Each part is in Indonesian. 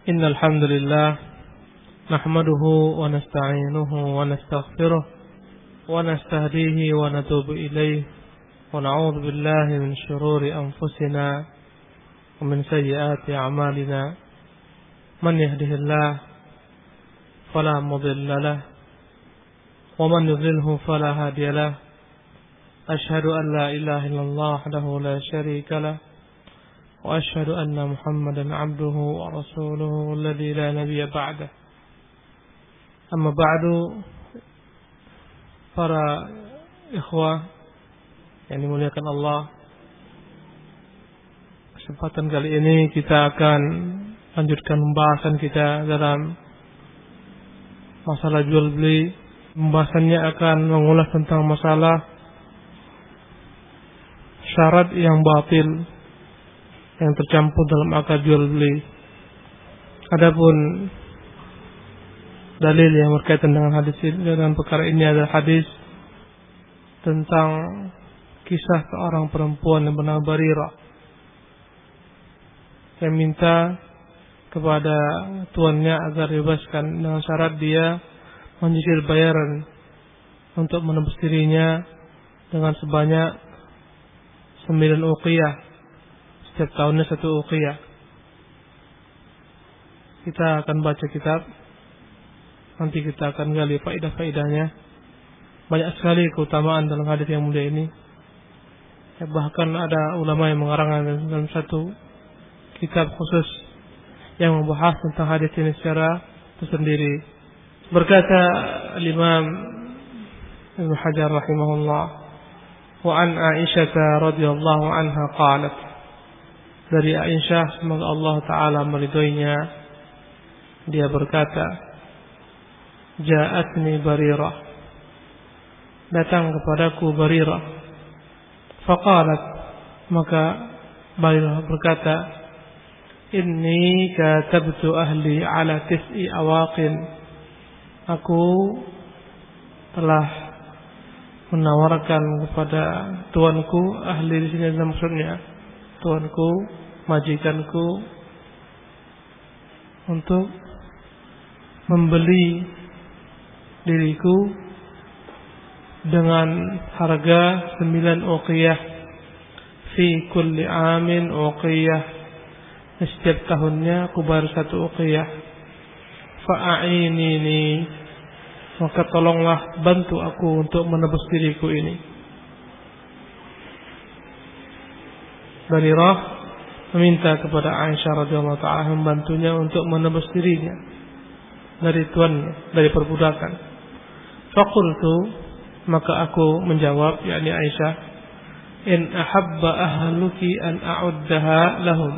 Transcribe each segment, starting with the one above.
Innal hamdalillah nahmaduhu wa nasta'inuhu wa nastaghfiruh wa nastahdihi wa natubu ilayh wa na'udzu billahi min shururi anfusina wa min sayyiati a'malina. Man yahdihillahu fala mudilla lahu wa man yudlilhu fala hadiya lahu. Ashhadu an la ilaha illallah wahdahu la syarika lahu wa asyhadu anna Muhammadan 'abduhu wa rasuluhu alladzi la nabiyya ba'dahu. Amma ba'du, para ikhwah yang dimuliakan Allah, kesempatan kali ini kita akan lanjutkan pembahasan kita dalam masalah jual beli. Pembahasannya akan mengulas tentang masalah syarat yang batil yang tercampur dalam akad jual beli. Adapun dalil yang berkaitan dengan hadis ini, dengan perkara ini adalah hadis tentang kisah seorang perempuan yang bernama Barirah yang minta kepada tuannya agar dibebaskan dengan syarat dia menyicil bayaran untuk menebus dirinya dengan sebanyak 9 uqiyah. Setiap tahunnya 1 uqiyah. Kita akan baca kitab, nanti kita akan gali faedah-faedahnya. Banyak sekali keutamaan dalam hadis yang mulia ini. Bahkan ada ulama yang mengarangkan dalam satu kitab khusus yang membahas tentang hadis ini secara tersendiri. Berkata Imam Ibnu Hajar rahimahullah, wa an Aisyah radhiyallahu anha qalat, dari Aisyah semoga Allah taala meridhoinya, dia berkata, ja'atni Barirah, datang kepadaku Barirah. Faqalat, maka Barirah berkata, inni katabtu ahli ala 9 awaqin, aku telah menawarkan kepada tuanku, ahli di sini adalah maksudnya tuanku, majikanku, untuk membeli diriku dengan harga 9 uqiyah, fi kulli amin uqiyah, setiap tahunnya aku bayar 1 uqiyah. Fa'ainini, maka tolonglah bantu aku untuk menebus diriku ini. Barirah meminta kepada Aisyah radhiyallahu ta'ala membantunya untuk menebus dirinya dari tuannya, dari perbudakan. Faqultu, maka aku menjawab, yakni Aisyah, in ahabba ahluki an a'uddaha lahum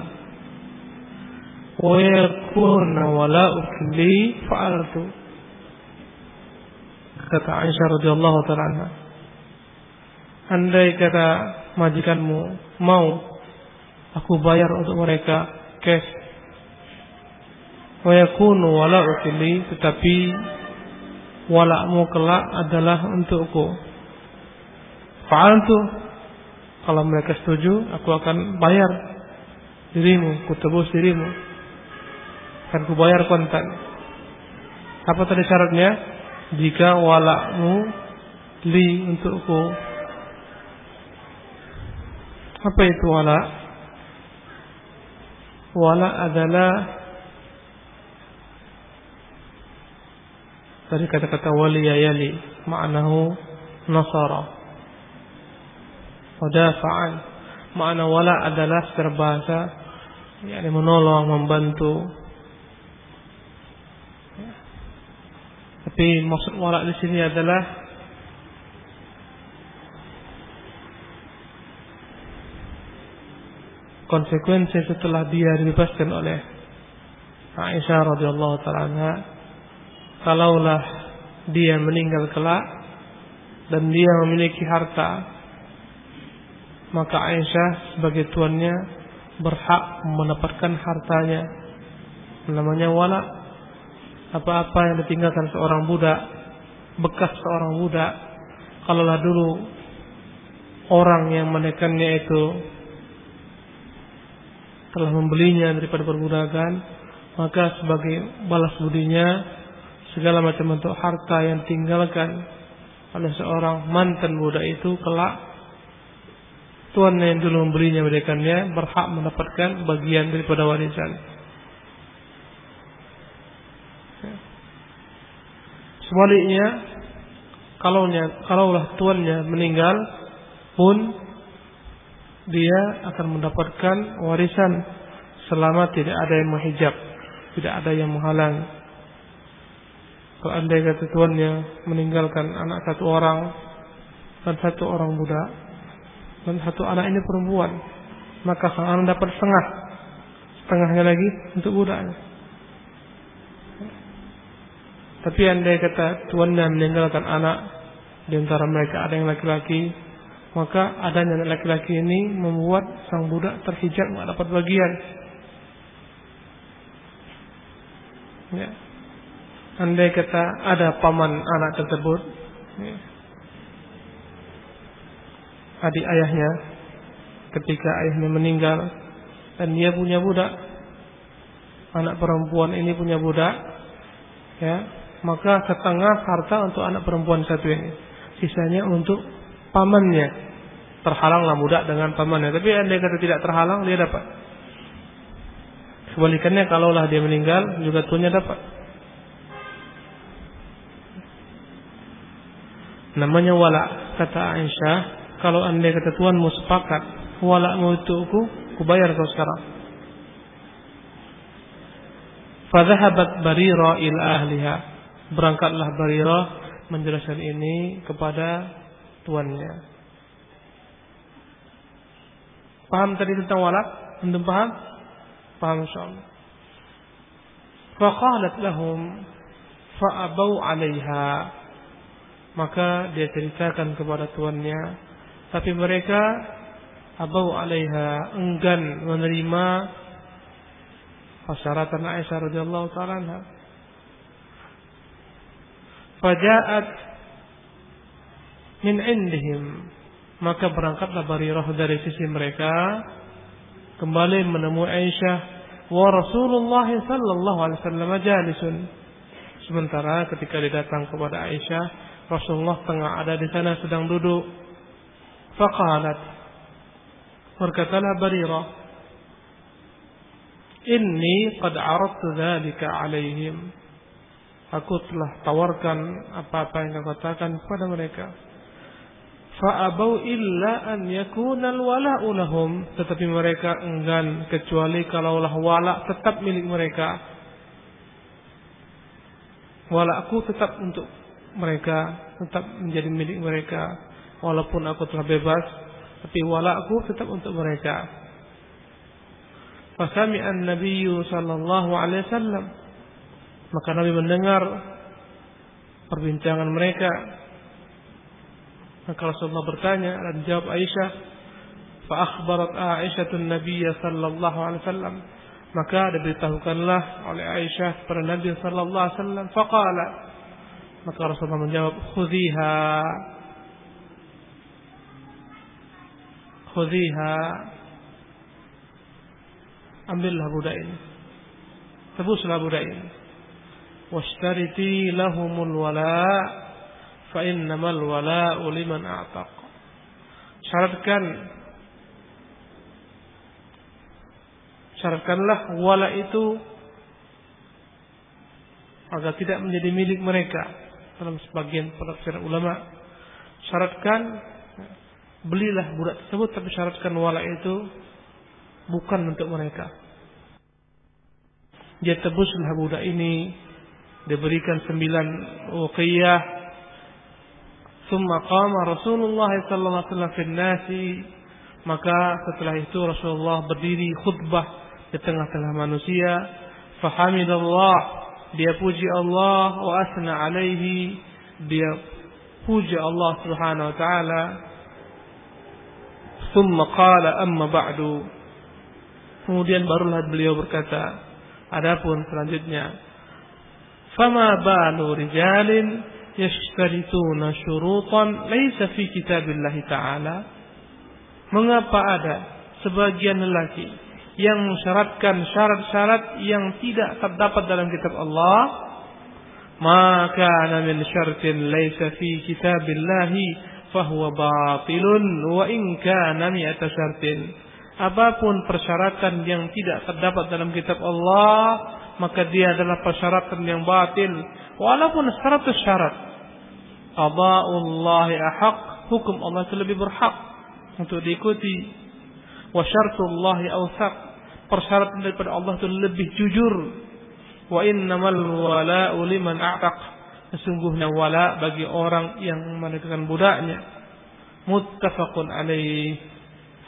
wa yakuna wala'uki li fa'altu. Kata Aisyah radhiyallahu ta'ala anha, andai kata majikanmu mau, aku bayar untuk mereka cash. Wa yakunu wala'uki li, tetapi walakmu kelak adalah untukku. Fa'altu, kalau mereka setuju, aku akan bayar dirimu, ku tebus dirimu, akan ku bayar kontan. Apa tadi syaratnya? Jika walakmu li, untukku. Apa itu walak? Walak adalah dari kata-kata waliya yali, maknahu nasara wa dafa'an. Makna wala adalah secara bahasa, yakni menolong, membantu. Tapi maksud wala di sini adalah konsekuensi setelah dia dibebaskan oleh Aisyah radhiyallahu ta'ala anha. Kalaulah dia meninggal kelak dan dia memiliki harta, maka Aisyah sebagai tuannya berhak mendapatkan hartanya. Namanya wala. Apa-apa yang ditinggalkan seorang budak, bekas seorang budak, kalaulah dulu orang yang menekannya itu telah membelinya daripada perbudakan, maka sebagai balas budinya segala macam bentuk harta yang ditinggalkan oleh seorang mantan budak itu, kelak tuannya yang dulu membelinya memberikannya berhak mendapatkan bagian daripada warisan. Sebaliknya, kalaulah tuannya meninggal pun dia akan mendapatkan warisan selama tidak ada yang menghijab, tidak ada yang menghalang. Kalau andai kata tuannya meninggalkan anak satu orang dan satu orang budak dan satu anak ini perempuan, maka sang anak dapat setengahnya lagi untuk budaknya. Tapi andai kata tuannya meninggalkan anak, di antara mereka ada yang laki-laki, maka adanya anak laki-laki ini membuat sang budak terhijab, tidak dapat bagian. Ya. Andai kata ada paman anak tersebut, ya, adik ayahnya, ketika ayahnya meninggal dan dia punya budak, anak perempuan ini punya budak, ya, maka setengah harta untuk anak perempuan satu ini, sisanya untuk pamannya. Terhalanglah budak dengan pamannya, tapi andai kata tidak terhalang dia dapat. Sebalikannya kalaulah dia meninggal juga tuannya dapat. Namanya wala, kata Aisyah, kalau andai kata tuanmu sepakat walakmu itu ku bayar kau sekarang. Fadhahabat Barirah ila ahliha, berangkatlah Barirah menjelaskan ini kepada tuannya. Paham tadi tentang walak? Antum paham? Paham insyaallah. Faqalat lahum fa'abau 'alaiha, maka dia ceritakan kepada tuannya, tapi mereka abau 'alaiha, enggan menerima persyaratan Aisyah radhiyallahu ta'ala anha. Faja'at min indihim, maka berangkatlah Barirah dari sisi mereka kembali menemui Aisyah, wa Rasulullah sallallahu alaihi wasallam jalisun, sementara ketika dia datang kepada Aisyah, Rasulullah tengah ada di sana sedang duduk. Faqalat, berkatalah Barirah, inni qad aradtu dzalika alaihim, aku telah tawarkan apa-apa yang kau katakan kepada mereka. Fa'abau illa an yakuna al-wala'u lahum, tetapi mereka enggan kecuali kalaulah wala' tetap milik mereka. Wala'ku tetap untuk mereka, tetap menjadi milik mereka, walaupun aku telah bebas, tapi wala'ku tetap untuk mereka. Fasami'an Nabiyyu sallallahu alaihi wasallam, maka Nabi mendengar perbincangan mereka. Maka Rasulullah bertanya dan jawab Aisyah, fa akhbarat Aisyatun Nabiyya sallallahu alaihi wasallam, maka diberitahukanlah oleh Aisyah kepada Nabi sallallahu alaihi wasallam. Faqala, maka Rasulullah menjawab, khudhiha, ambillah budak ini, tebuslah budak ini, washtariti lahumul wala' fa innamal wala'u liman a'taq, syaratkanlah wala itu agar tidak menjadi milik mereka. Dalam sebagian penafsiran ulama, syaratkan belilah budak tersebut, tapi syaratkan wala itu bukan untuk mereka. Dia tebuslah budak ini, diberikan 9 uqiyah. Thumma qama Rasulullah sallallahu alaihi wasallam fil nasi, maka setelah itu Rasulullah berdiri khutbah di tengah-tengah manusia. Fahamidallah, dia puji Allah, wa asna alaihi, dia puji Allah subhanahu wa ta'ala. Thumma qala amma ba'du, kemudian barulah beliau berkata, adapun selanjutnya, fama balu rijalin yashtarituna syurutan laysa fi kitabillahi ta'ala, mengapa ada sebagian lelaki yang mensyaratkan syarat-syarat yang tidak terdapat dalam kitab Allah, maka ana min syartin laisa fi kitabillahi fahuwa batilun wa in kana mi'ata syartin. Apapun persyaratan yang tidak terdapat dalam kitab Allah, maka dia adalah persyaratan yang batil walaupun 100 syarat. Qada'ullahi ahaq, hukum Allah itu lebih berhak untuk diikuti. Wa syartullahi awsaq, persyaratan daripada Allah itu lebih jujur. Wa innamal wala'u liman a'taq, sesungguhnya wala bagi orang yang memerdekakan budaknya. Muttafaqun alaih,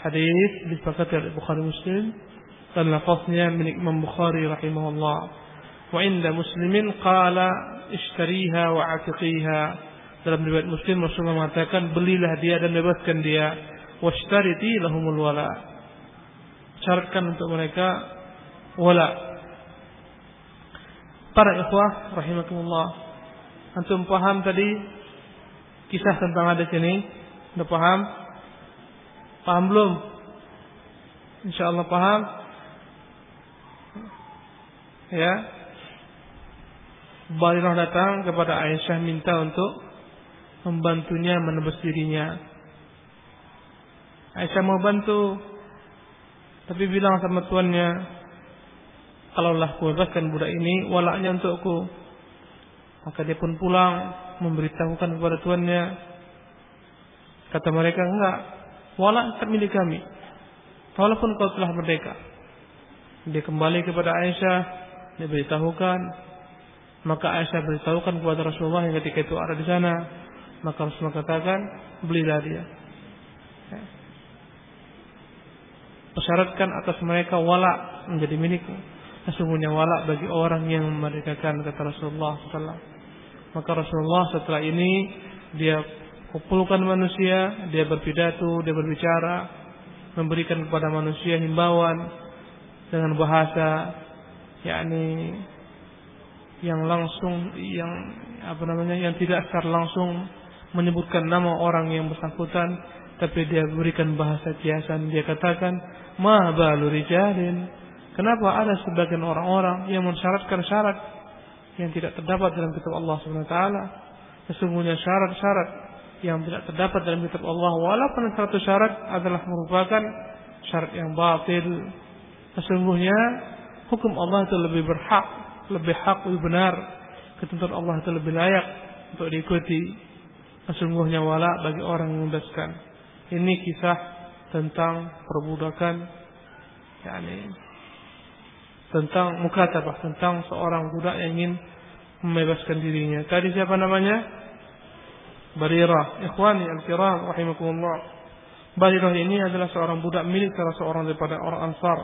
hadis disepakati oleh Bukhari Muslim dan lafaznya milik Imam Bukhari rahimahullah. Wa inda Muslimin qala ishtariha wa atiqiha, dalam riwayat Muslim Rasulullah mengatakan belilah dia dan bebaskan dia. Washtariti lahumul wala, syaratkan untuk mereka wala. Para ikhwah rahimakumullah, antum paham tadi kisah tentang hadis ini? Sudah paham? Paham belum? Insyaallah paham. Ya. Barirah datang kepada Aisyah minta untuk membantunya menebus dirinya. Aisyah mau bantu, tapi bilang sama tuannya, kalaulah aku bebaskan budak ini, walaknya untukku. Maka dia pun pulang memberitahukan kepada tuannya. Kata mereka, enggak, walak tetap milik kami, walaupun kau telah merdeka. Dia kembali kepada Aisyah, dia beritahukan. Maka Aisyah beritahukan kepada Rasulullah yang ketika itu ada di sana. Maka Rasulullah katakan, belilah dia. Ya. Persyaratkan atas mereka wala menjadi milikmu. Sesungguhnya wala bagi orang yang memerdekakan, kata Rasulullah SAW. Maka Rasulullah setelah ini dia kumpulkan manusia, dia berpidato, dia berbicara, memberikan kepada manusia himbauan dengan bahasa yakni yang langsung, yang tidak secara langsung menyebutkan nama orang yang bersangkutan, tapi dia berikan bahasa kiasan. Dia katakan, ma balu rijalin, kenapa ada sebagian orang-orang yang mensyaratkan syarat yang tidak terdapat dalam kitab Allah SWT. Sesungguhnya syarat-syarat yang tidak terdapat dalam kitab Allah, walaupun satu syarat adalah merupakan syarat yang batil. Sesungguhnya hukum Allah itu lebih berhak, lebih hak, lebih benar. Ketentuan Allah itu lebih layak untuk diikuti. Sesungguhnya wala bagi orang yang membebaskan. Ini kisah tentang perbudakan, yakni tentang mukatabah, tentang seorang budak yang ingin membebaskan dirinya. Tadi siapa namanya? Barirah. Ikhwani al-kiram rahimakumullah. Barirah ini adalah seorang budak milik salah seorang daripada orang Ansar.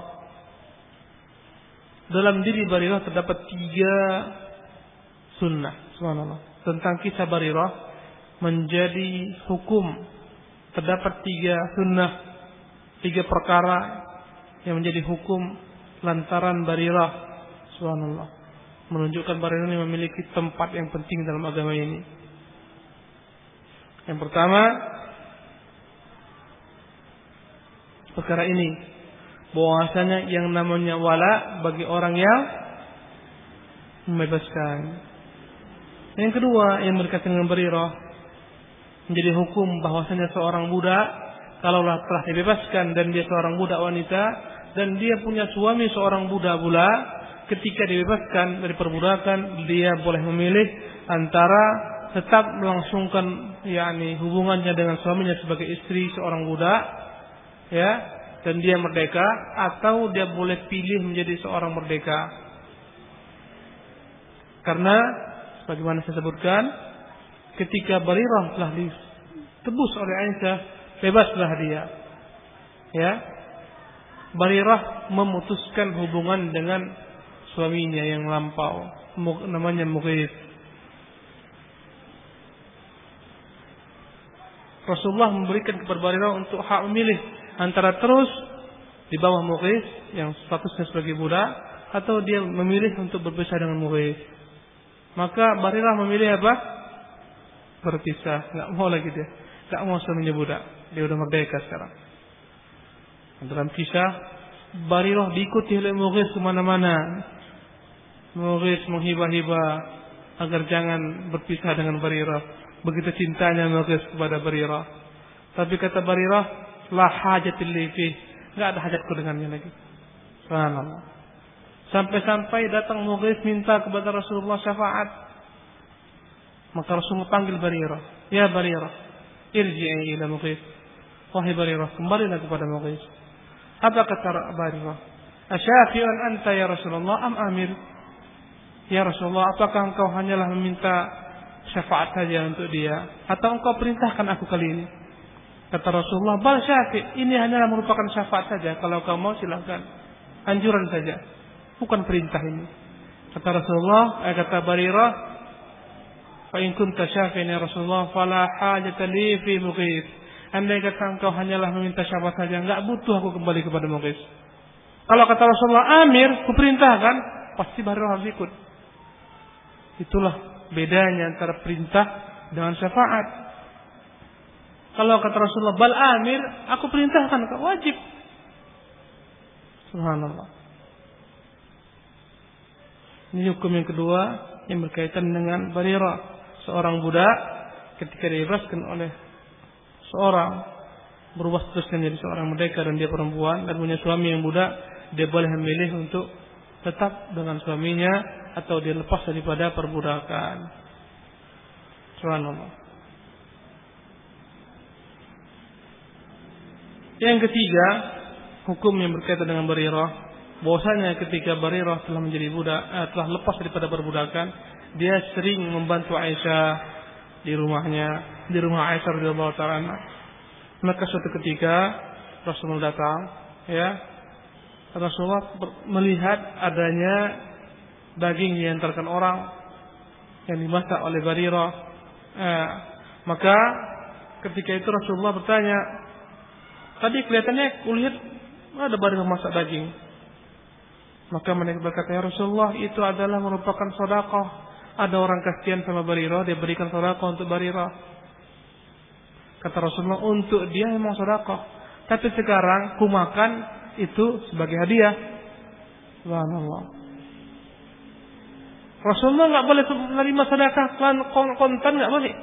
Dalam diri Barirah terdapat 3 sunnah, subhanallah. Tentang kisah Barirah menjadi hukum, terdapat 3 sunnah, 3 perkara yang menjadi hukum lantaran Barirah, subhanallah, menunjukkan Barirah ini memiliki tempat yang penting dalam agama ini. Yang pertama, perkara ini, bahwasanya yang namanya wala bagi orang yang membebaskan. Yang kedua, yang berkaitan dengan Barirah, menjadi hukum bahwasanya seorang budak kalaulah telah dibebaskan dan dia seorang budak wanita dan dia punya suami seorang budak pula, ketika dibebaskan dari perbudakan dia boleh memilih antara tetap melangsungkan yakni hubungannya dengan suaminya sebagai istri seorang budak, ya, dan dia merdeka, atau dia boleh pilih menjadi seorang merdeka. Karena sebagaimana saya sebutkan, ketika Barirah telah ditebus oleh Aisyah, bebaslah dia. Ya. Barirah memutuskan hubungan dengan suaminya yang lampau, namanya Mughith. Rasulullah memberikan kepada Barirah untuk hak memilih antara terus di bawah Mughith yang statusnya sebagai budak, atau dia memilih untuk berpisah dengan Mughith. Maka Barirah memilih apa? Berpisah, enggak mau lagi dia. Enggak mau suaminya budak. Dia sudah merdeka sekarang. Dalam kisah Barirah diikuti oleh Mughis kemana-mana. Mughis menghibah-hibah agar jangan berpisah dengan Barirah. Begitu cintanya Mughis kepada Barirah. Tapi kata Barirah, la hajatil li fi, enggak ada hajatku dengannya lagi. Subhanallah. Sampai-sampai datang Mughis minta kepada Rasulullah syafaat. Maka Rasulullah panggil Barirah. Ya Barirah, irji'i ila Mughis. Wahai Barirah, kembalilah kepada Mughis. Apa kata Barirah? Asyafi'un anta ya Rasulullah am amir? Ya Rasulullah, apakah engkau hanyalah meminta syafaat saja untuk dia, atau engkau perintahkan aku kali ini? Kata Rasulullah, bal syafi', ini hanyalah merupakan syafaat saja. Kalau kau mau silakan, anjuran saja, bukan perintah ini. Kata Rasulullah, kata Barirah, fa in kunta syafi'an ya Rasulullah fala hajata li fi Mughis. Andai kata engkau hanyalah meminta syafaat saja, enggak butuh aku kembali kepada Mughis. Kalau kata Rasulullah amir, kuperintahkan, pasti Barirah harus ikut. Itulah bedanya antara perintah dengan syafaat. Kalau kata Rasulullah bal amir, aku perintahkan, wajib. Subhanallah. Ini hukum yang kedua yang berkaitan dengan Barirah. Seorang budak ketika dibebaskan oleh seorang, berubah statusnya menjadi seorang merdeka dan dia perempuan dan punya suami yang budak, dia boleh memilih untuk tetap dengan suaminya atau dia lepas daripada perbudakan. Subhanallah. Yang ketiga, hukum yang berkaitan dengan Barirah, bahwasanya ketika Barirah telah menjadi budak, telah lepas daripada perbudakan, dia sering membantu Aisyah di rumahnya, di rumah Aisyah radhiyallahu ta'ala. Maka suatu ketika Rasulullah datang, ya, Rasulullah melihat adanya daging yang diantarkan orang yang dimasak oleh Barirah. Maka ketika itu Rasulullah bertanya, tadi kelihatannya kulihat ada Barirah masak daging. Maka mereka berkata, ya Rasulullah, itu adalah merupakan sedekah. Ada orang kasihan sama Barirah, dia berikan sedekah untuk Barirah. Kata Rasulullah, untuk dia memang sedekah, tapi sekarang ku makan itu sebagai hadiah. Subhanallah. Rasulullah enggak boleh menerima sedekah kontan, enggak boleh.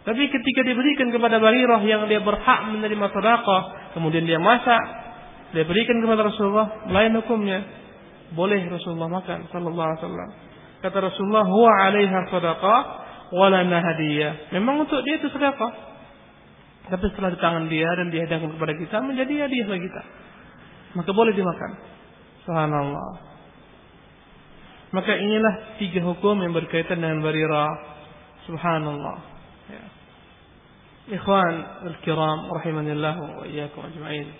Tapi ketika diberikan kepada Barirah yang dia berhak menerima sedekah, kemudian dia masak, dia berikan kepada Rasulullah, lain hukumnya. Boleh Rasulullah makan sallallahu alaihi wasallam. Kata Rasulullah, huwa 'alaiha shadaqah wa lana hadiyah. Memang untuk dia itu sedekah. Tapi setelah di tangan dia dan dihadapkan kepada kita menjadi hadiah bagi kita. Maka boleh dimakan. Subhanallah. Maka inilah 3 hukum yang berkaitan dengan Barirah. Subhanallah. Ya. Ikhwan al-kiram rahimanillah wa iyyakum ajma'in.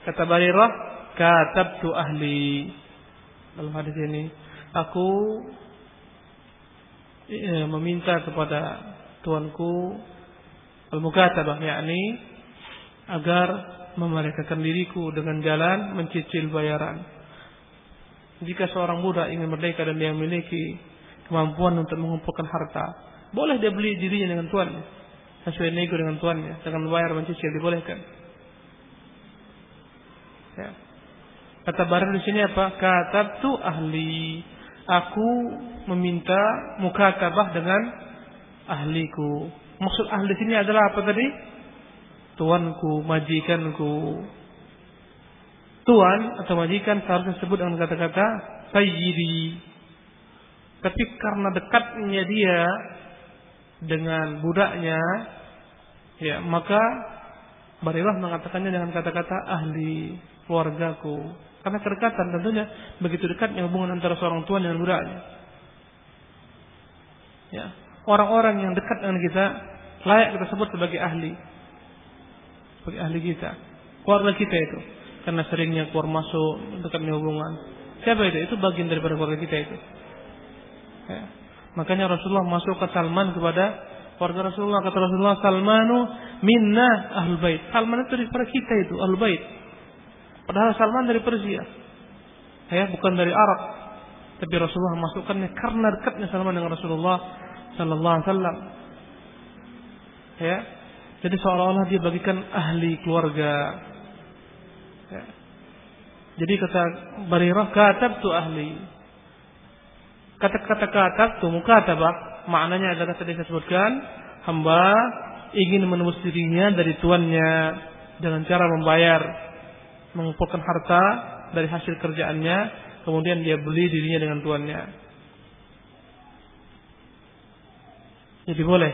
Kata Barirah, katabtu ahli. Dalam hadis ini, aku meminta kepada tuanku al-mukatabah, yakni agar memerdekakan diriku dengan jalan mencicil bayaran. Jika seorang budak ingin merdeka dan dia memiliki kemampuan untuk mengumpulkan harta, boleh dia beli dirinya dengan tuannya, sesuai nego dengan tuannya, dengan bayar mencicil dibolehkan. Ya. Kata Barirah di sini apa? Katabtu ahli. Aku meminta mukatabah dengan ahliku. Maksud ahli di sini adalah apa tadi? Tuanku, majikanku. Tuan atau majikan seharusnya disebut dengan kata-kata sayyidi. Tapi karena dekatnya dia dengan budaknya, ya, maka Barirah mengatakannya dengan kata-kata ahli, keluargaku. Karena kedekatan tentunya begitu dekatnya hubungan antara seorang tuan dengan budaknya. Ya, orang-orang yang dekat dengan kita layak kita sebut sebagai ahli. Sebagai ahli kita, keluarga kita itu. Karena seringnya keluar masuk, dekatnya hubungan. Siapa itu? Itu bagian daripada keluarga kita itu. Ya. Makanya Rasulullah masuk ke Salman kepada keluarga Rasulullah. Kata Rasulullah, Salmanu minna ahlul bait. Salman itu daripada kita itu, ahlul bait. Padahal Salman dari Persia, ya, bukan dari Arab. Tapi Rasulullah masukkannya karena dekatnya Salman dengan Rasulullah sallallahu alaihi wasallam. Ya, jadi seolah-olah dia bagikan ahli keluarga. Ya. Jadi kata Barirah, katabtu ahli. Kata-kata katabtu, mukatabah, maknanya adalah tadi saya sebutkan, hamba ingin menebus dirinya dari tuannya dengan cara membayar, mengumpulkan harta dari hasil kerjaannya, kemudian dia beli dirinya dengan tuannya. Jadi boleh.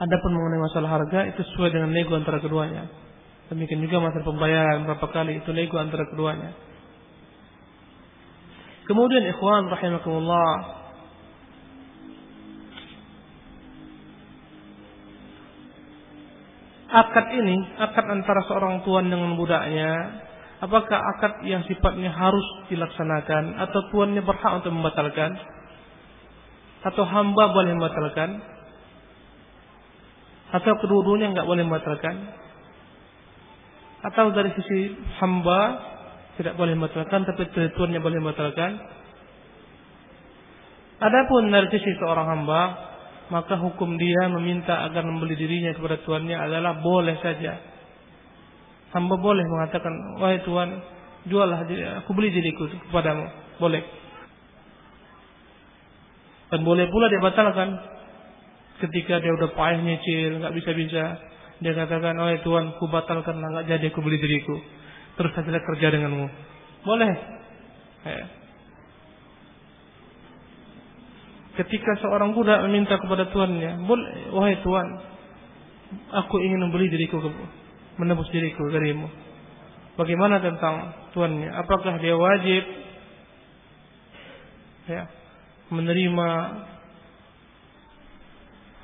Adapun mengenai masalah harga itu sesuai dengan nego antara keduanya. Demikian juga masalah pembayaran berapa kali itu nego antara keduanya. Kemudian ikhwan rahimakumullah, akad ini, akad antara seorang tuan dengan budaknya, apakah akad yang sifatnya harus dilaksanakan atau tuannya berhak untuk membatalkan? Atau hamba boleh membatalkan? Atau kedua-duanya enggak boleh membatalkan? Atau dari sisi hamba tidak boleh membatalkan, tapi dari tuannya boleh membatalkan? Adapun dari sisi seorang hamba, maka hukum dia meminta agar membeli dirinya kepada tuannya adalah boleh saja. Hamba boleh mengatakan, wahai tuan, juallah, aku beli diriku kepadamu. Boleh. Dan boleh pula dia batalkan. Ketika dia udah payah nyicil, nggak bisa-bisa, dia katakan, oh Tuhan, ku batalkan, nggak jadi aku beli diriku. Terus saja kerja denganmu. Boleh. Ya. Ketika seorang budak meminta kepada tuannya, boleh, wahai Tuhan, aku ingin membeli diriku, menebus diriku darimu. Bagaimana tentang tuannya? Apakah dia wajib ya menerima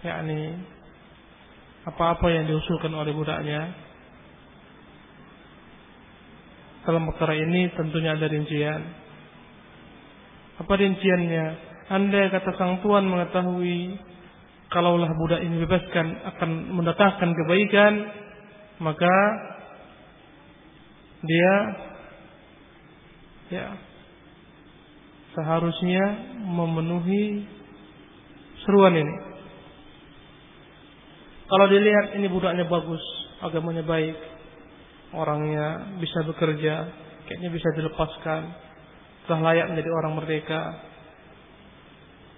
yakni apa-apa yang diusulkan oleh budaknya? Dalam perkara ini tentunya ada rincian. Apa rinciannya? Andai kata sang tuan mengetahui kalaulah budak ini bebaskan akan mendatangkan kebaikan, maka dia ya seharusnya memenuhi seruan ini. Kalau dilihat ini budaknya bagus, agamanya baik, orangnya bisa bekerja, kayaknya bisa dilepaskan, telah layak menjadi orang merdeka,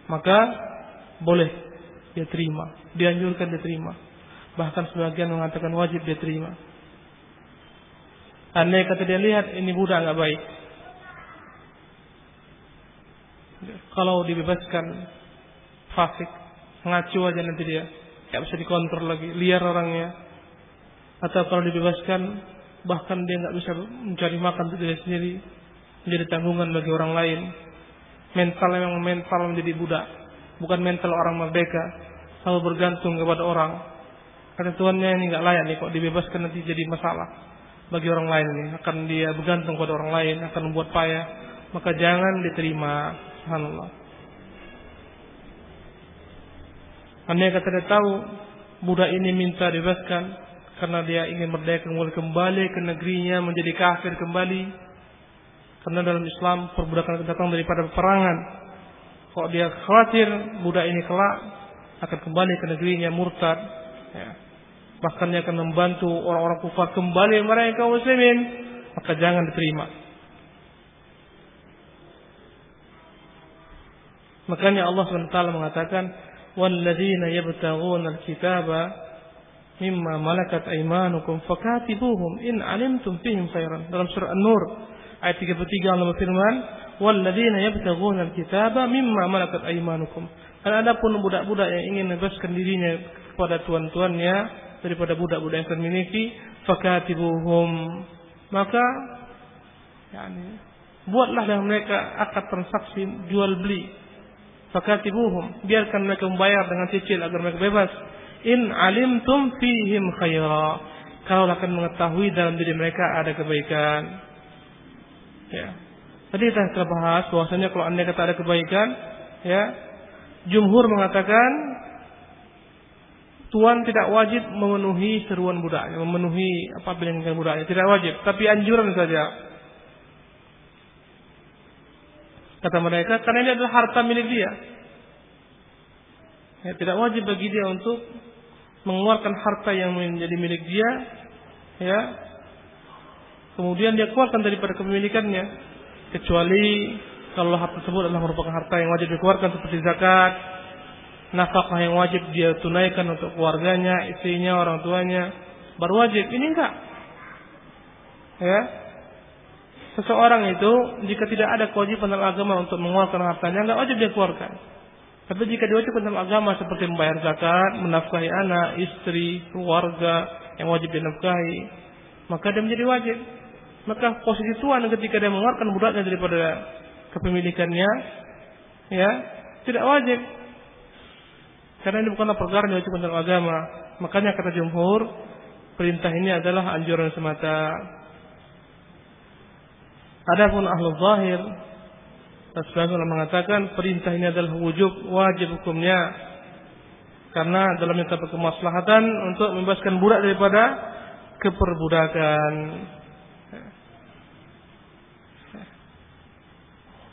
maka boleh dia terima, dianjurkan dia terima. Bahkan sebagian mengatakan wajib dia terima. Andai kata dia lihat ini budak nggak baik, kalau dibebaskan fasik, ngacu aja nanti dia, nggak bisa dikontrol lagi, liar orangnya. Atau kalau dibebaskan, bahkan dia nggak bisa mencari makan untuk diri sendiri, menjadi tanggungan bagi orang lain. Mental memang mental menjadi budak, bukan mental orang merdeka, selalu bergantung kepada orang. Kata tuannya ini nggak layak nih, kok dibebaskan nanti jadi masalah bagi orang lain ini, akan dia bergantung pada orang lain, akan membuat payah. Maka jangan diterima. Subhanallah. Andai kata dia tahu budak ini minta dibebaskan karena dia ingin merdeka kembali ke negerinya, menjadi kafir kembali. Karena dalam Islam perbudakan datang daripada peperangan. Kok dia khawatir budak ini kelak akan kembali ke negerinya murtad, ya. Bahkan dia akan membantu orang-orang kufar kembali mereka kaum muslimin, maka jangan diterima. Makanya Allah SWT mengatakan, وَالَّذِينَ يَبْتَغُونَ الْكِتَابَ مِمَّا مَلَكَتْ أَيْمَانُكُمْ فَكَاتِبُوهُمْ إِنْ عَلِمْتُمْ فِيهِمْ خَيْرًا. Dalam surah An-Nur ayat 33 Allah berfirman, وَالَّذِينَ يَبْتَغُونَ الْكِتَابَ مِمَّا مَلَكَتْ أَيْمَانُكُمْ. Dan adapun budak-budak yang ingin membebaskan dirinya kepada tuan-tuannya daripada budak-budak yang kalian miliki, فَكَاتِبُوهُمْ, maka buatlah dengan mereka akad transaksi jual beli. Fakatibuhum, biarkan mereka membayar dengan cicil agar mereka bebas. In alimtum fihim khaira, kalau akan mengetahui dalam diri mereka ada kebaikan. Ya. Tadi kita telah bahas bahwasanya kalau anda kata ada kebaikan, ya, jumhur mengatakan tuan tidak wajib memenuhi seruan budaknya, memenuhi apa yang diinginkan budaknya, tidak wajib, tapi anjuran saja. Kata mereka, karena ini adalah harta milik dia. Ya, tidak wajib bagi dia untuk mengeluarkan harta yang menjadi milik dia, ya, kemudian dia keluarkan daripada kepemilikannya, kecuali kalau harta tersebut adalah merupakan harta yang wajib dikeluarkan seperti zakat, nafkah yang wajib dia tunaikan untuk keluarganya, istrinya, orang tuanya, baru wajib. Ini enggak. Ya. Seseorang itu jika tidak ada kewajiban dalam agama untuk mengeluarkan hartanya, enggak wajib dia keluarkan. Tapi jika diwajibkan dalam agama seperti membayar zakat, menafkahi anak, istri, keluarga yang wajib dinafkahi, maka dia menjadi wajib. Maka posisi tuan ketika dia mengeluarkan budaknya daripada kepemilikannya, ya, tidak wajib. Karena ini bukanlah perkara yang diwajibkan dalam agama. Makanya kata jumhur, perintah ini adalah anjuran semata. Adapun ahlul zahir, sebagian ulama mengatakan perintah ini adalah wajib hukumnya, karena dalamnya terdapat kemaslahatan untuk membebaskan budak daripada keperbudakan.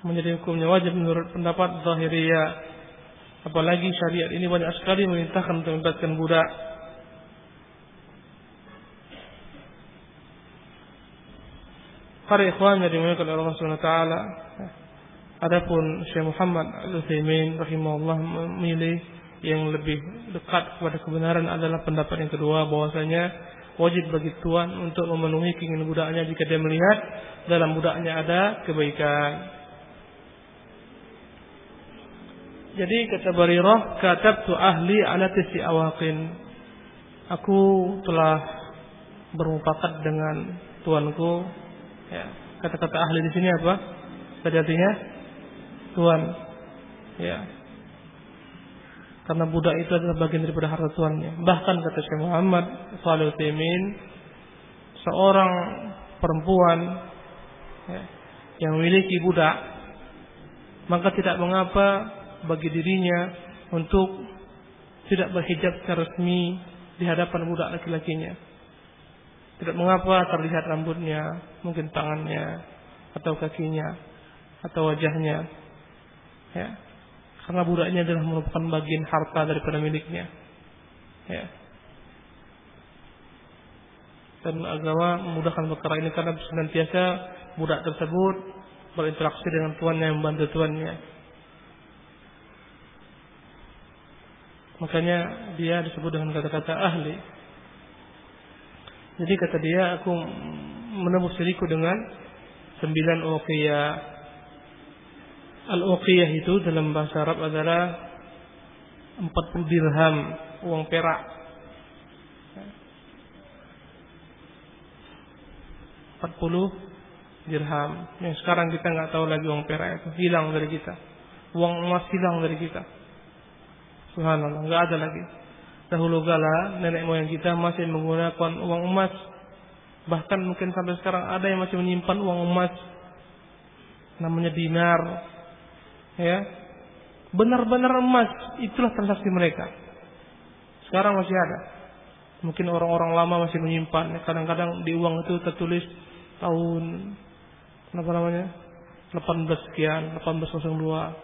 Menjadi hukumnya wajib menurut pendapat Zahiriyah. Apalagi syariat ini banyak sekali memerintahkan untuk membebaskan budak. Para ikhwan yang dimuliakan oleh Allah Subhanahu wa taala, adapun Syekh Muhammad Al-Utsaimin rahimahullah memilih yang lebih dekat kepada kebenaran adalah pendapat yang kedua, bahwasanya wajib bagi tuan untuk memenuhi keinginan budaknya jika dia melihat dalam budaknya ada kebaikan. Jadi kata Barirah, katabtu ahli ala tisi awaqin. Aku telah bermufakat dengan tuanku. Ya, kata-kata ahli di sini apa? Tadi artinya tuan. Ya. Karena budak itu adalah bagian daripada harta tuannya. Bahkan kata Syekh Muhammad Shalih Utsaimin, seorang perempuan, ya, yang memiliki budak, maka tidak mengapa bagi dirinya untuk tidak berhijab secara resmi di hadapan budak laki-lakinya. Tidak mengapa terlihat rambutnya, mungkin tangannya, atau kakinya, atau wajahnya. Ya. Karena budaknya adalah merupakan bagian harta daripada miliknya. Ya. Dan agama memudahkan perkara ini karena senantiasa budak tersebut berinteraksi dengan tuannya, yang membantu tuannya. Makanya dia disebut dengan kata-kata ahli. Jadi kata dia, aku menebus diriku dengan 9 uqiyah. Al-uqiyah itu dalam bahasa Arab adalah 40 dirham, uang perak. 40 dirham. Yang sekarang kita nggak tahu lagi uang perak itu, hilang dari kita. Uang emas hilang dari kita. Subhanallah, nggak ada lagi. Dahulu kala nenek moyang kita masih menggunakan uang emas. Bahkan mungkin sampai sekarang ada yang masih menyimpan uang emas, namanya dinar. Ya, benar-benar emas, itulah transaksi mereka. Sekarang masih ada. Mungkin orang-orang lama masih menyimpan. Kadang-kadang di uang itu tertulis tahun 18 sekian, 1802.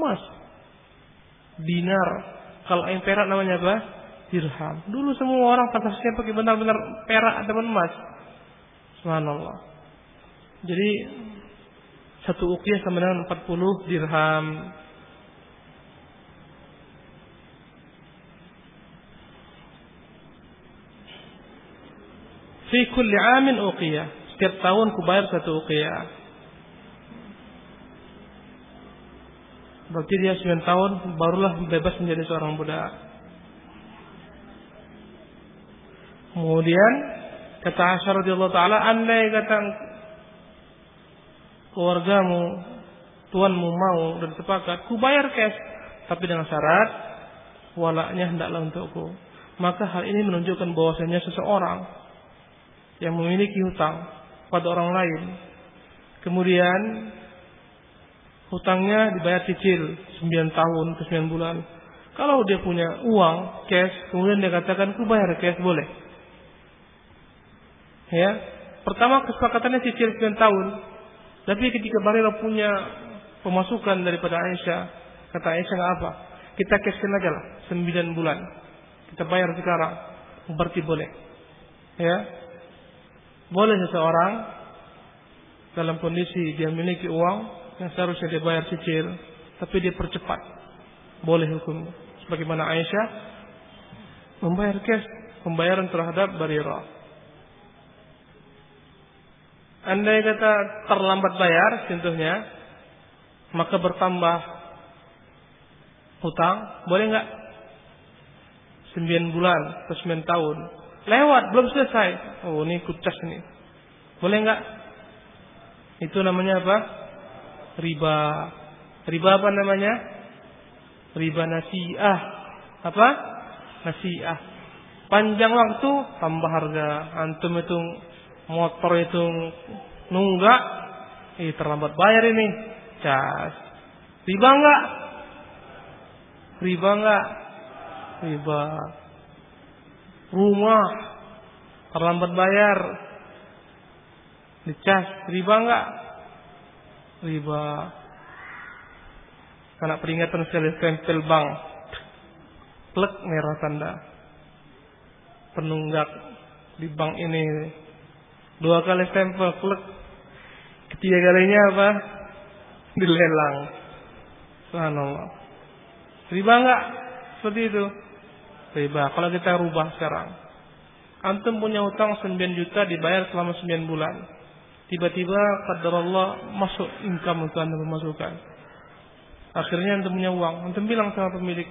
Emas. Dinar. Kalau yang perak namanya apa? Dirham. Dulu semua orang transaksinya pakai benar-benar perak ataupun emas. Subhanallah. Jadi satu uqiyah sama dengan 40 dirham. Fi kulli 'amin uqiyah. Setiap tahun ku bayar satu uqiyah. Berarti dia 9 tahun barulah bebas menjadi seorang budak. Kemudian kata Aisyah radhiyallahu taala, andai kata keluargamu, tuanmu mau dan sepakat, ku bayar cash, tapi dengan syarat walaknya hendaklah untukku. Maka hal ini menunjukkan bahwasanya seseorang yang memiliki hutang pada orang lain, kemudian hutangnya dibayar cicil 9 tahun ke 9 bulan. Kalau dia punya uang cash, kemudian dia katakan ku bayar cash, boleh. Ya, pertama kesepakatannya cicil 9 tahun. Tapi ketika Barirah punya pemasukan daripada Aisyah, kata Aisyah enggak apa, kita cashkan aja lah 9 bulan. Kita bayar sekarang, berarti boleh. Ya. Boleh seseorang dalam kondisi dia memiliki uang yang seharusnya dia bayar cicil, tapi dia percepat, boleh hukum. Sebagaimana Aisyah membayar cash, pembayaran terhadap Barirah. Andai kata terlambat bayar contohnya, maka bertambah hutang, boleh enggak? 9 bulan atau 9 tahun lewat belum selesai, oh ini kucas ini, boleh enggak? Itu namanya apa? Riba. Riba apa namanya? Riba nasi'ah. Apa? Nasi'ah. Panjang waktu tambah harga. Antum itu motor itu nunggak, terlambat bayar ini, cas. Riba enggak? Riba enggak? Riba. Rumah terlambat bayar, dicas, riba enggak? Riba. Karena peringatan sekali stempel bank, plek merah tanda penunggak di bank ini, 2 kali stempel plek, ketiga kalinya apa? Dilelang. Subhanallah. Riba enggak? Seperti itu. Riba. Kalau kita rubah sekarang, antum punya hutang 9 juta dibayar selama 9 bulan. Tiba-tiba qadarullah masuk income untuk antum memasukkan. Akhirnya antum punya uang. Antum bilang sama pemilik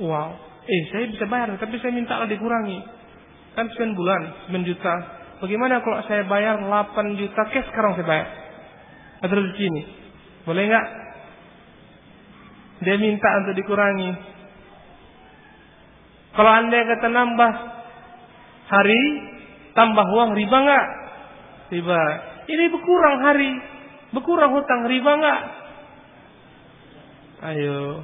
uang, saya bisa bayar, tapi saya minta lah dikurangi. Kan 9 bulan, 9 juta. Bagaimana kalau saya bayar 8 juta cash sekarang saya bayar? Ada di sini. Boleh enggak? Dia minta untuk dikurangi. Kalau Anda kata nambah hari, tambah uang, riba enggak? Riba. Ini berkurang hari, berkurang hutang, riba enggak? Ayo.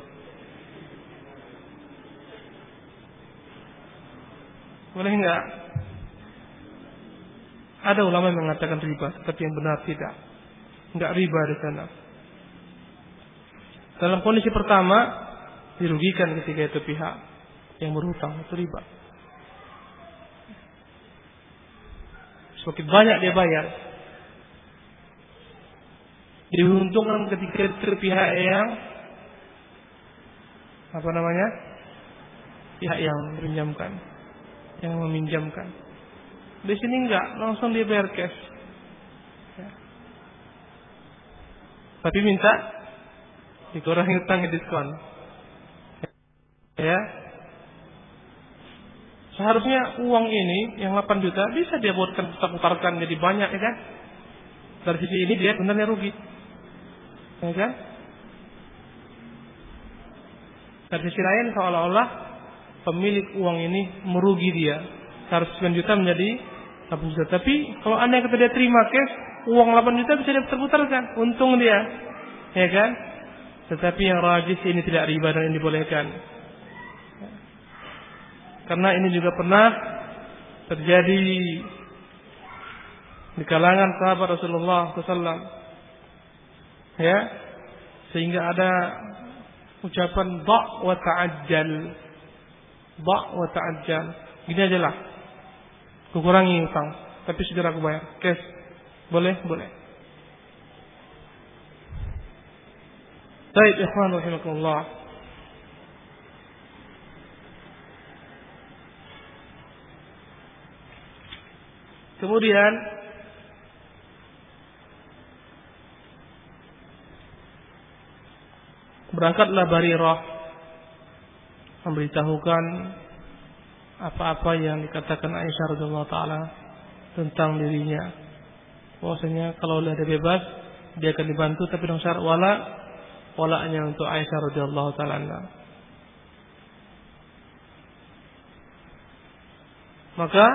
Boleh enggak? Ada ulama yang mengatakan riba, tetapi yang benar tidak. Enggak riba di sana. Dalam kondisi pertama, dirugikan ketika itu pihak yang berhutang, itu riba. Semakin banyak dia bayar, diuntungkan ketika itu pihak yang pihak yang meminjamkan, yang meminjamkan. Di sini enggak, langsung dia bayar cash. Ya. Tapi minta dikurangi hutangnya, diskon. Ya. Seharusnya uang ini yang 8 juta bisa dia buatkan putar-putarkan jadi banyak, ya kan? Dari sisi ini dia sebenarnya rugi. Ya kan? Dari sisi lain seolah-olah pemilik uang ini merugi dia. Seharusnya 9 juta menjadi 8 juta. Tapi kalau Anda kata dia terima cash, uang 8 juta bisa dia putar-putarkan, untung dia. Ya kan? Tetapi yang rajih ini tidak riba dan ini dibolehkan. Karena ini juga pernah terjadi di kalangan sahabat Rasulullah SAW. Ya, sehingga ada ucapan da' wa ta'ajjal. Da' wa ta'ajjal. Gini aja lah, kukurangi utang, tapi segera aku bayar cash. Boleh? Boleh. Baik, ikhwan rahimakumullah. Kemudian berangkatlah Barirah memberitahukan apa-apa yang dikatakan Aisyah radhiyallahu taala tentang dirinya. Bahwasanya kalau dia bebas, dia akan dibantu, tapi dengan syarat walanya untuk Aisyah radhiyallahu taala anha. Maka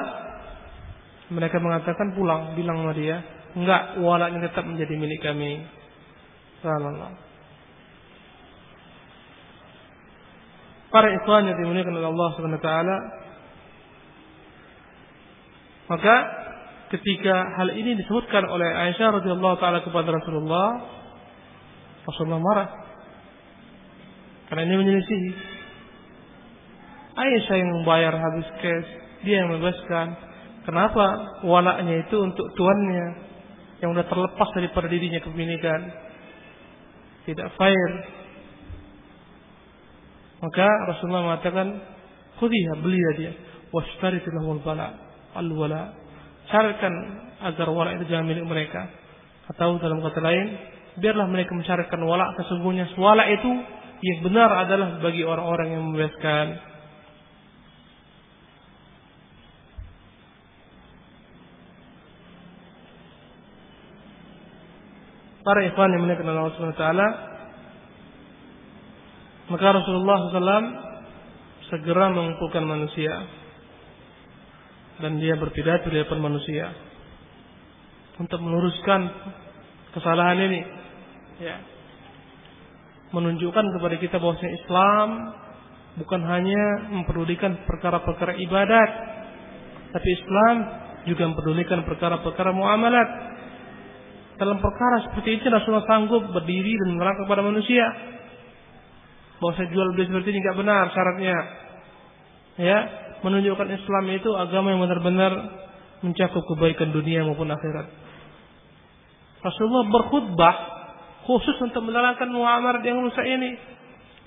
mereka mengatakan pulang, bilang sama dia, enggak, walanya tetap menjadi milik kami. Subhanallah. Para ikhwan yang dimuliakan oleh Allah Subhanahu wa taala, maka ketika hal ini disebutkan oleh Aisyah radhiyallahu taala kepada Rasulullah marah. Karena ini menyelisihi. Aisyah yang membayar habis cash, dia yang membebaskan. Kenapa? Walaknya itu untuk tuannya yang sudah terlepas daripada dirinya kepemilikan, tidak fair. Maka Rasulullah mengatakan, khudhiha, belilah dia, washtari lahul wala. Syaratkan agar wala itu jangan milik mereka. Atau dalam kata lain, biarlah mereka mensyaratkan wala, sesungguhnya wala itu yang benar adalah bagi orang-orang yang membebaskan. Para ikhwan yang dimuliakan Allah Subhanahu wa taala, maka Rasulullah SAW segera mengumpulkan manusia dan dia berpidato di depan manusia untuk meluruskan kesalahan ini, ya, menunjukkan kepada kita bahwa Islam bukan hanya mempedulikan perkara-perkara ibadat, tapi Islam juga mempedulikan perkara-perkara muamalat. Dalam perkara seperti itu Rasulullah sanggup berdiri dan menerangkan kepada manusia bahwa saya jual beli seperti ini tidak benar syaratnya. Ya, menunjukkan Islam itu agama yang benar-benar mencakup kebaikan dunia maupun akhirat. Rasulullah berkhutbah khusus untuk menerangkan muamalat yang rusak ini,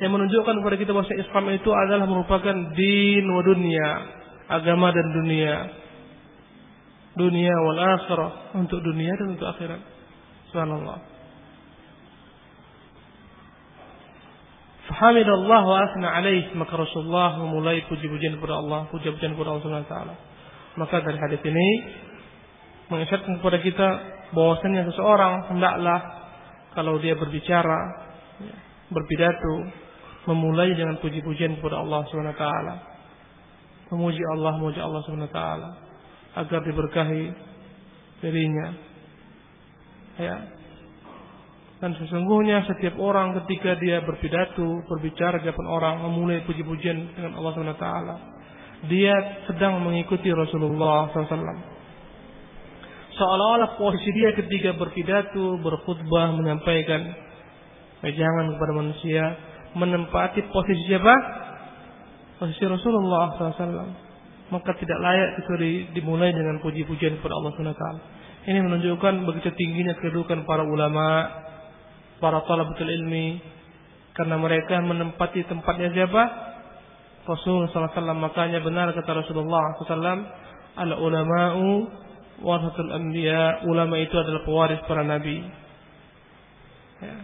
yang menunjukkan kepada kita bahwa Islam itu adalah merupakan din wa dunia, agama dan dunia wal akhirah, untuk dunia dan untuk akhirat. Subhanallah. Fahamidallah wa asna alaih, maka Rasulullah memulai puji-pujian kepada Allah, puji-pujian kepada Allah Subhanahu wa taala. Maka dari hadis ini mengisyaratkan kepada kita bahwasanya seseorang hendaklah kalau dia berbicara, berpidato, memulai dengan puji-pujian kepada Allah Subhanahu wa taala. Memuji Allah Subhanahu wa taala agar diberkahi dirinya. Ya. Dan sesungguhnya setiap orang ketika dia berpidato, berbicara di depan orang, memulai puji-pujian dengan Allah Subhanahu wa taala, dia sedang mengikuti Rasulullah SAW. Seolah-olah posisi dia ketika berpidato, berkhutbah, menyampaikan wejangan kepada manusia, menempati posisi siapa? Posisi Rasulullah SAW. Maka tidak layak itu dimulai dengan puji-pujian kepada Allah Subhanahu wa taala. Ini menunjukkan begitu tingginya kedudukan para ulama, para talabatul ilmi, karena mereka menempati tempatnya siapa? Rasul sallallahu alaihi wasallam. Makanya benar kata Rasulullah sallallahu alaihi wasallam, al ulama'u warasatul anbiya, ulama itu adalah pewaris para nabi. Ya.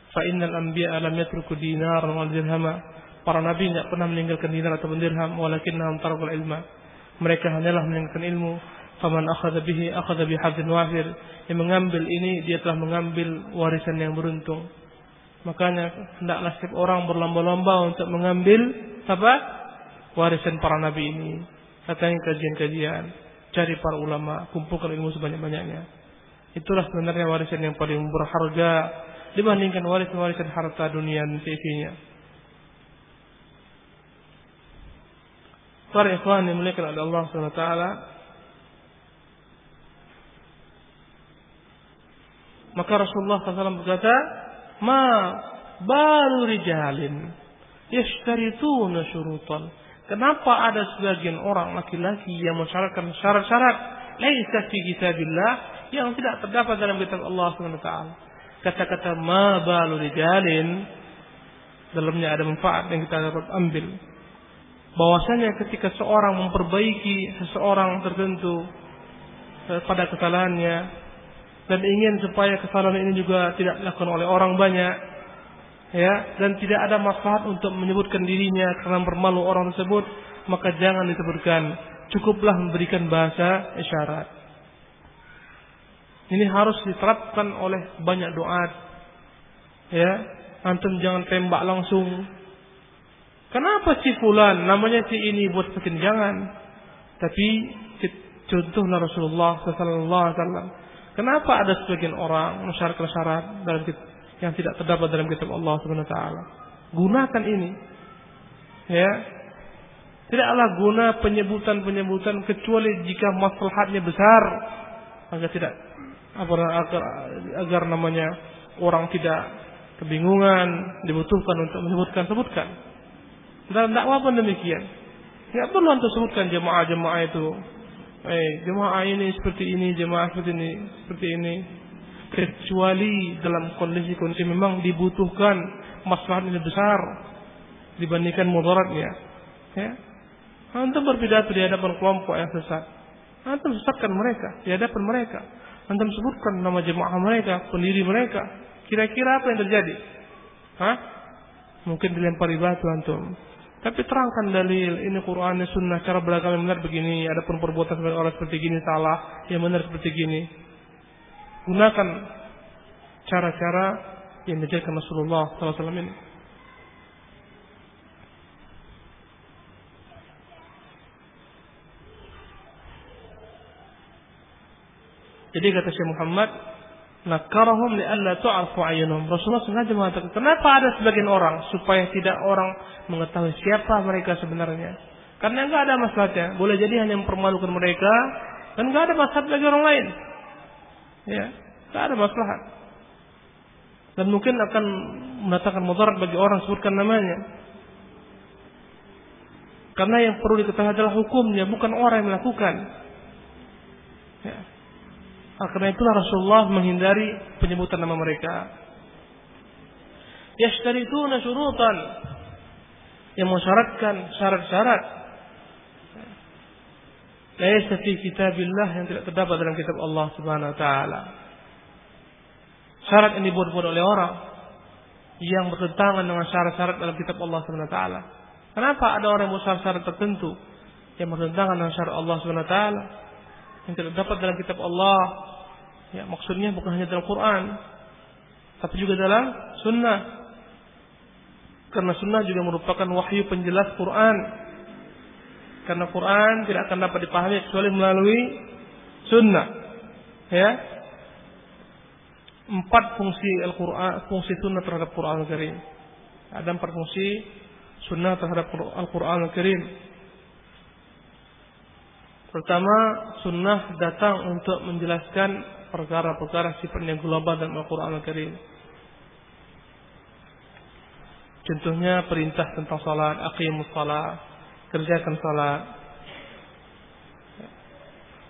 Fa innal anbiya lam yatruku dinaran wal dirhama. Para nabi tidak pernah meninggalkan dinar atau dirham, walakinnahum tarakul ilma. Mereka hanyalah meninggalkan ilmu. Faman akhadha bihi akhadha bihadzin wafir. Yang mengambil ini dia telah mengambil warisan yang beruntung. Makanya hendaklah setiap orang berlomba-lomba untuk mengambil apa? Warisan para nabi ini. Datang kajian-kajian, cari para ulama, kumpulkan ilmu sebanyak-banyaknya. Itulah sebenarnya warisan yang paling berharga dibandingkan warisan harta dunia dan seisinya. Para ikhwan yang dimuliakan oleh Allah Subhanahu wa taala, maka Rasulullah SAW berkata, ma balu rijalin yashtarituna syurutan. Kenapa ada sebagian orang laki-laki yang mensyaratkan syarat-syarat laisa fi kitabillah, yang tidak terdapat dalam kitab Allah Subhanahu wa taala. Kata-kata ma balu rijalin dalamnya ada manfaat yang kita dapat ambil. Bahwasanya ketika seorang memperbaiki seseorang tertentu pada kesalahannya dan ingin supaya kesalahan ini juga tidak dilakukan oleh orang banyak, ya, dan tidak ada maslahat untuk menyebutkan dirinya karena bermalu orang tersebut, maka jangan disebutkan, cukuplah memberikan bahasa isyarat. Ini harus diterapkan oleh banyak doa. Ya, antum jangan tembak langsung. Kenapa si fulan namanya si ini buat sekian, jangan. Tapi contohnya Rasulullah sallallahu alaihi wasallam. Kenapa ada sebagian orang mensyaratkan syarat dalam yang tidak terdapat dalam kitab Allah Subhanahu wa taala? Gunakan ini. Ya. Tidaklah guna penyebutan kecuali jika maslahatnya besar, agar tidak agar namanya orang tidak kebingungan, dibutuhkan untuk sebutkan. Dalam dakwah pun demikian. Tidak perlu untuk sebutkan jemaah-jemaah itu jemaah ini seperti ini, jemaah seperti ini. Kecuali dalam kondisi memang dibutuhkan maslahat ini besar dibandingkan mudaratnya. Ya. Antum berpidato di hadapan kelompok yang sesat. Antum sesatkan mereka di hadapan mereka. Antum sebutkan nama jemaah mereka, pendiri mereka. Kira-kira apa yang terjadi? Mungkin dilempari batu antum. Tapi terangkan dalil, ini Quran, ini sunnah, cara beragama yang benar begini. Adapun perbuatan sebagai orang seperti gini salah, yang benar seperti gini. Gunakan cara-cara yang diajarkan Rasulullah SAW ini. Jadi kata Syekh Muhammad, nakarahum li'alla tu'arfu ayyunuhum. Rasulullah sengaja mengatakan, kenapa ada sebagian orang supaya tidak orang mengetahui siapa mereka sebenarnya. Karena enggak ada masalahnya. Boleh jadi hanya mempermalukan mereka dan enggak ada masalah bagi orang lain. Ya, enggak ada masalah. Dan mungkin akan mendatangkan mudarat bagi orang sebutkan namanya. Karena yang perlu diketahui adalah hukumnya, bukan orang yang melakukan. Ya. Karena itulah Rasulullah menghindari penyebutan nama mereka. Yashtarituna syurutan, yang mensyaratkan syarat-syarat. Laisa fi kitabillah, yang tidak terdapat dalam kitab Allah Subhanahu wa taala. Syarat yang dibuat-buat oleh orang yang bertentangan dengan syarat-syarat dalam kitab Allah Subhanahu wa taala. Kenapa ada orang yang membuat syarat tertentu yang bertentangan dengan syarat Allah Subhanahu wa taala? Yang tidak dapat dalam kitab Allah. Ya, maksudnya bukan hanya dalam Quran, tapi juga dalam sunnah. Karena sunnah juga merupakan wahyu penjelas Quran. Karena Quran tidak akan dapat dipahami kecuali melalui sunnah. Ya. 4 fungsi Al-Quran, fungsi sunnah terhadap Quran Al-Karim. Ada 4 fungsi sunnah terhadap Al-Quran Al-Karim. Pertama, sunnah datang untuk menjelaskan perkara-perkara sifatnya global dalam Al-Quran Al-Karim. Contohnya perintah tentang salat, aqimus salat, kerjakan salat.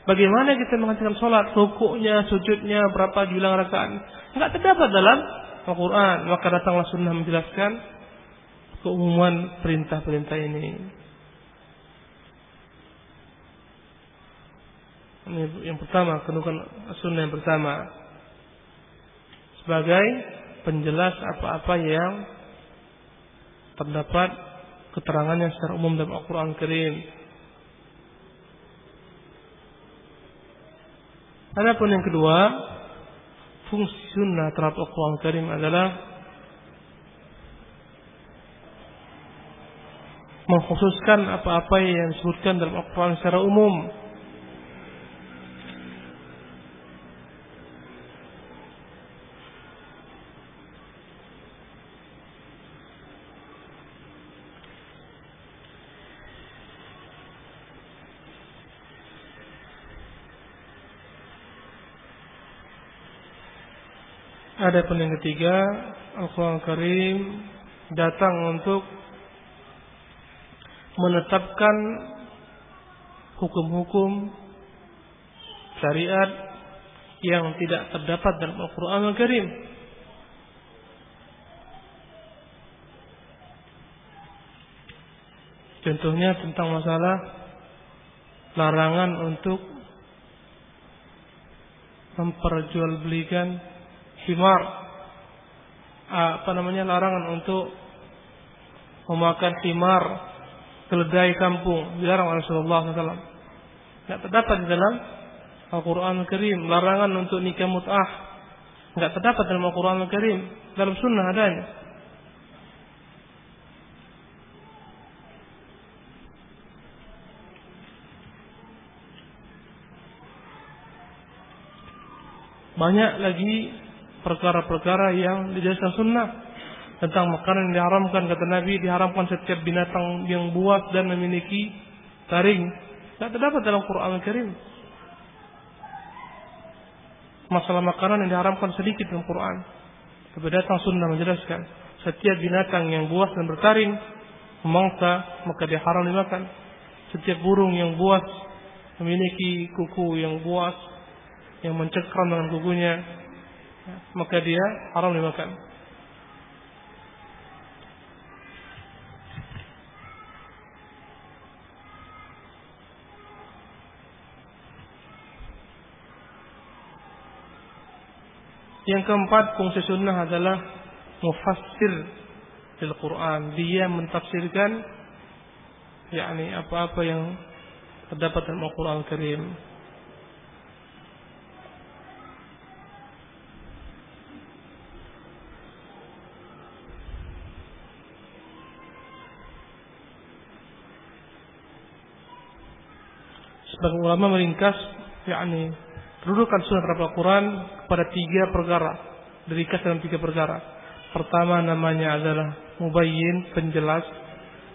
Bagaimana kita mengerjakan salat, rukuknya, sujudnya, berapa jumlah rakaat? Enggak terdapat dalam Al-Quran. Maka datanglah sunnah menjelaskan keumuman perintah-perintah ini. Ini yang pertama, kedudukan sunnah yang pertama sebagai penjelas apa-apa yang terdapat keterangannya secara umum dalam Al-Quran Al-Karim. Adapun yang kedua, fungsi sunnah terhadap Al-Quran Al-Karim adalah mengkhususkan apa-apa yang disebutkan dalam Al-Quran secara umum. Adapun yang ketiga, Al-Quran Al-Karim datang untuk menetapkan hukum-hukum syariat yang tidak terdapat dalam Al-Quran Al-Karim. Contohnya tentang masalah larangan untuk memperjualbelikan himar, larangan untuk memakan himar keledai kampung, dilarang oleh Rasulullah SAW. Tidak terdapat di dalam Al-Quran Al-Karim. Larangan untuk nikah mut'ah tidak terdapat dalam Al-Quran Al-Karim. Dalam sunnah adanya. Banyak lagi perkara-perkara yang dijelaskan sunnah tentang makanan yang diharamkan. Kata Nabi, diharamkan setiap binatang yang buas dan memiliki taring. Tidak terdapat dalam Quran Al-Karim. Masalah makanan yang diharamkan sedikit dalam Quran, tapi datang sunnah menjelaskan setiap binatang yang buas dan bertaring memangsa, maka dia haram dimakan. Setiap burung yang buas memiliki kuku yang buas, yang mencekram dengan kukunya, maka dia haram dimakan. Yang keempat, fungsi sunnah adalah mufassir Al-Quran. Dia mentafsirkan yakni apa-apa yang terdapat dalam Al-Quran Al-Karim. Sebagian ulama meringkas yakni kedudukan sunnah terhadap Al-Quran kepada 3 perkara. Diringkas dalam 3 perkara. Pertama namanya adalah mubayyin, penjelas.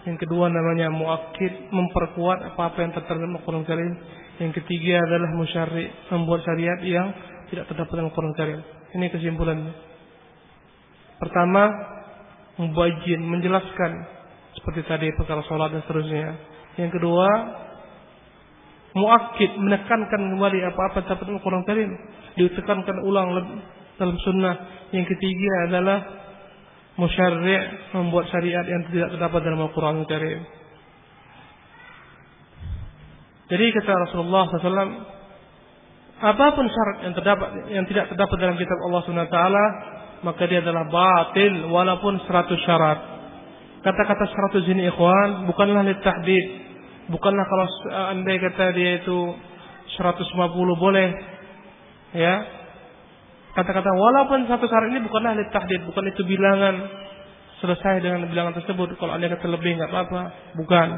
Yang kedua namanya muakkid, memperkuat apa-apa yang tertera dalam Al-Quran Karim. Yang ketiga adalah musyarri', membuat syariat yang tidak terdapat dalam Al-Quran Karim. Ini kesimpulannya. Pertama, mubayyin, menjelaskan seperti tadi perkara salat dan seterusnya. Yang kedua, muakkid, menekankan kembali apa-apa terdapat dalam Al-Quran Karim, ditekankan ulang dalam sunnah. Yang ketiga adalah musyarri', membuat syariat yang tidak terdapat dalam Al-Quran Karim. Jadi kata Rasulullah SAW, apapun syarat yang tidak terdapat dalam kitab Allah SWT, maka dia adalah batil walaupun 100 syarat. Kata-kata 100 ini ikhwan bukanlah litahdid, bukanlah kalau andai kata dia itu 150 boleh, ya. Kata-kata walaupun 1 syarat ini bukanlah litahdid, bukan itu bilangan selesai dengan bilangan tersebut. Kalau andai kata lebih enggak apa-apa, bukan.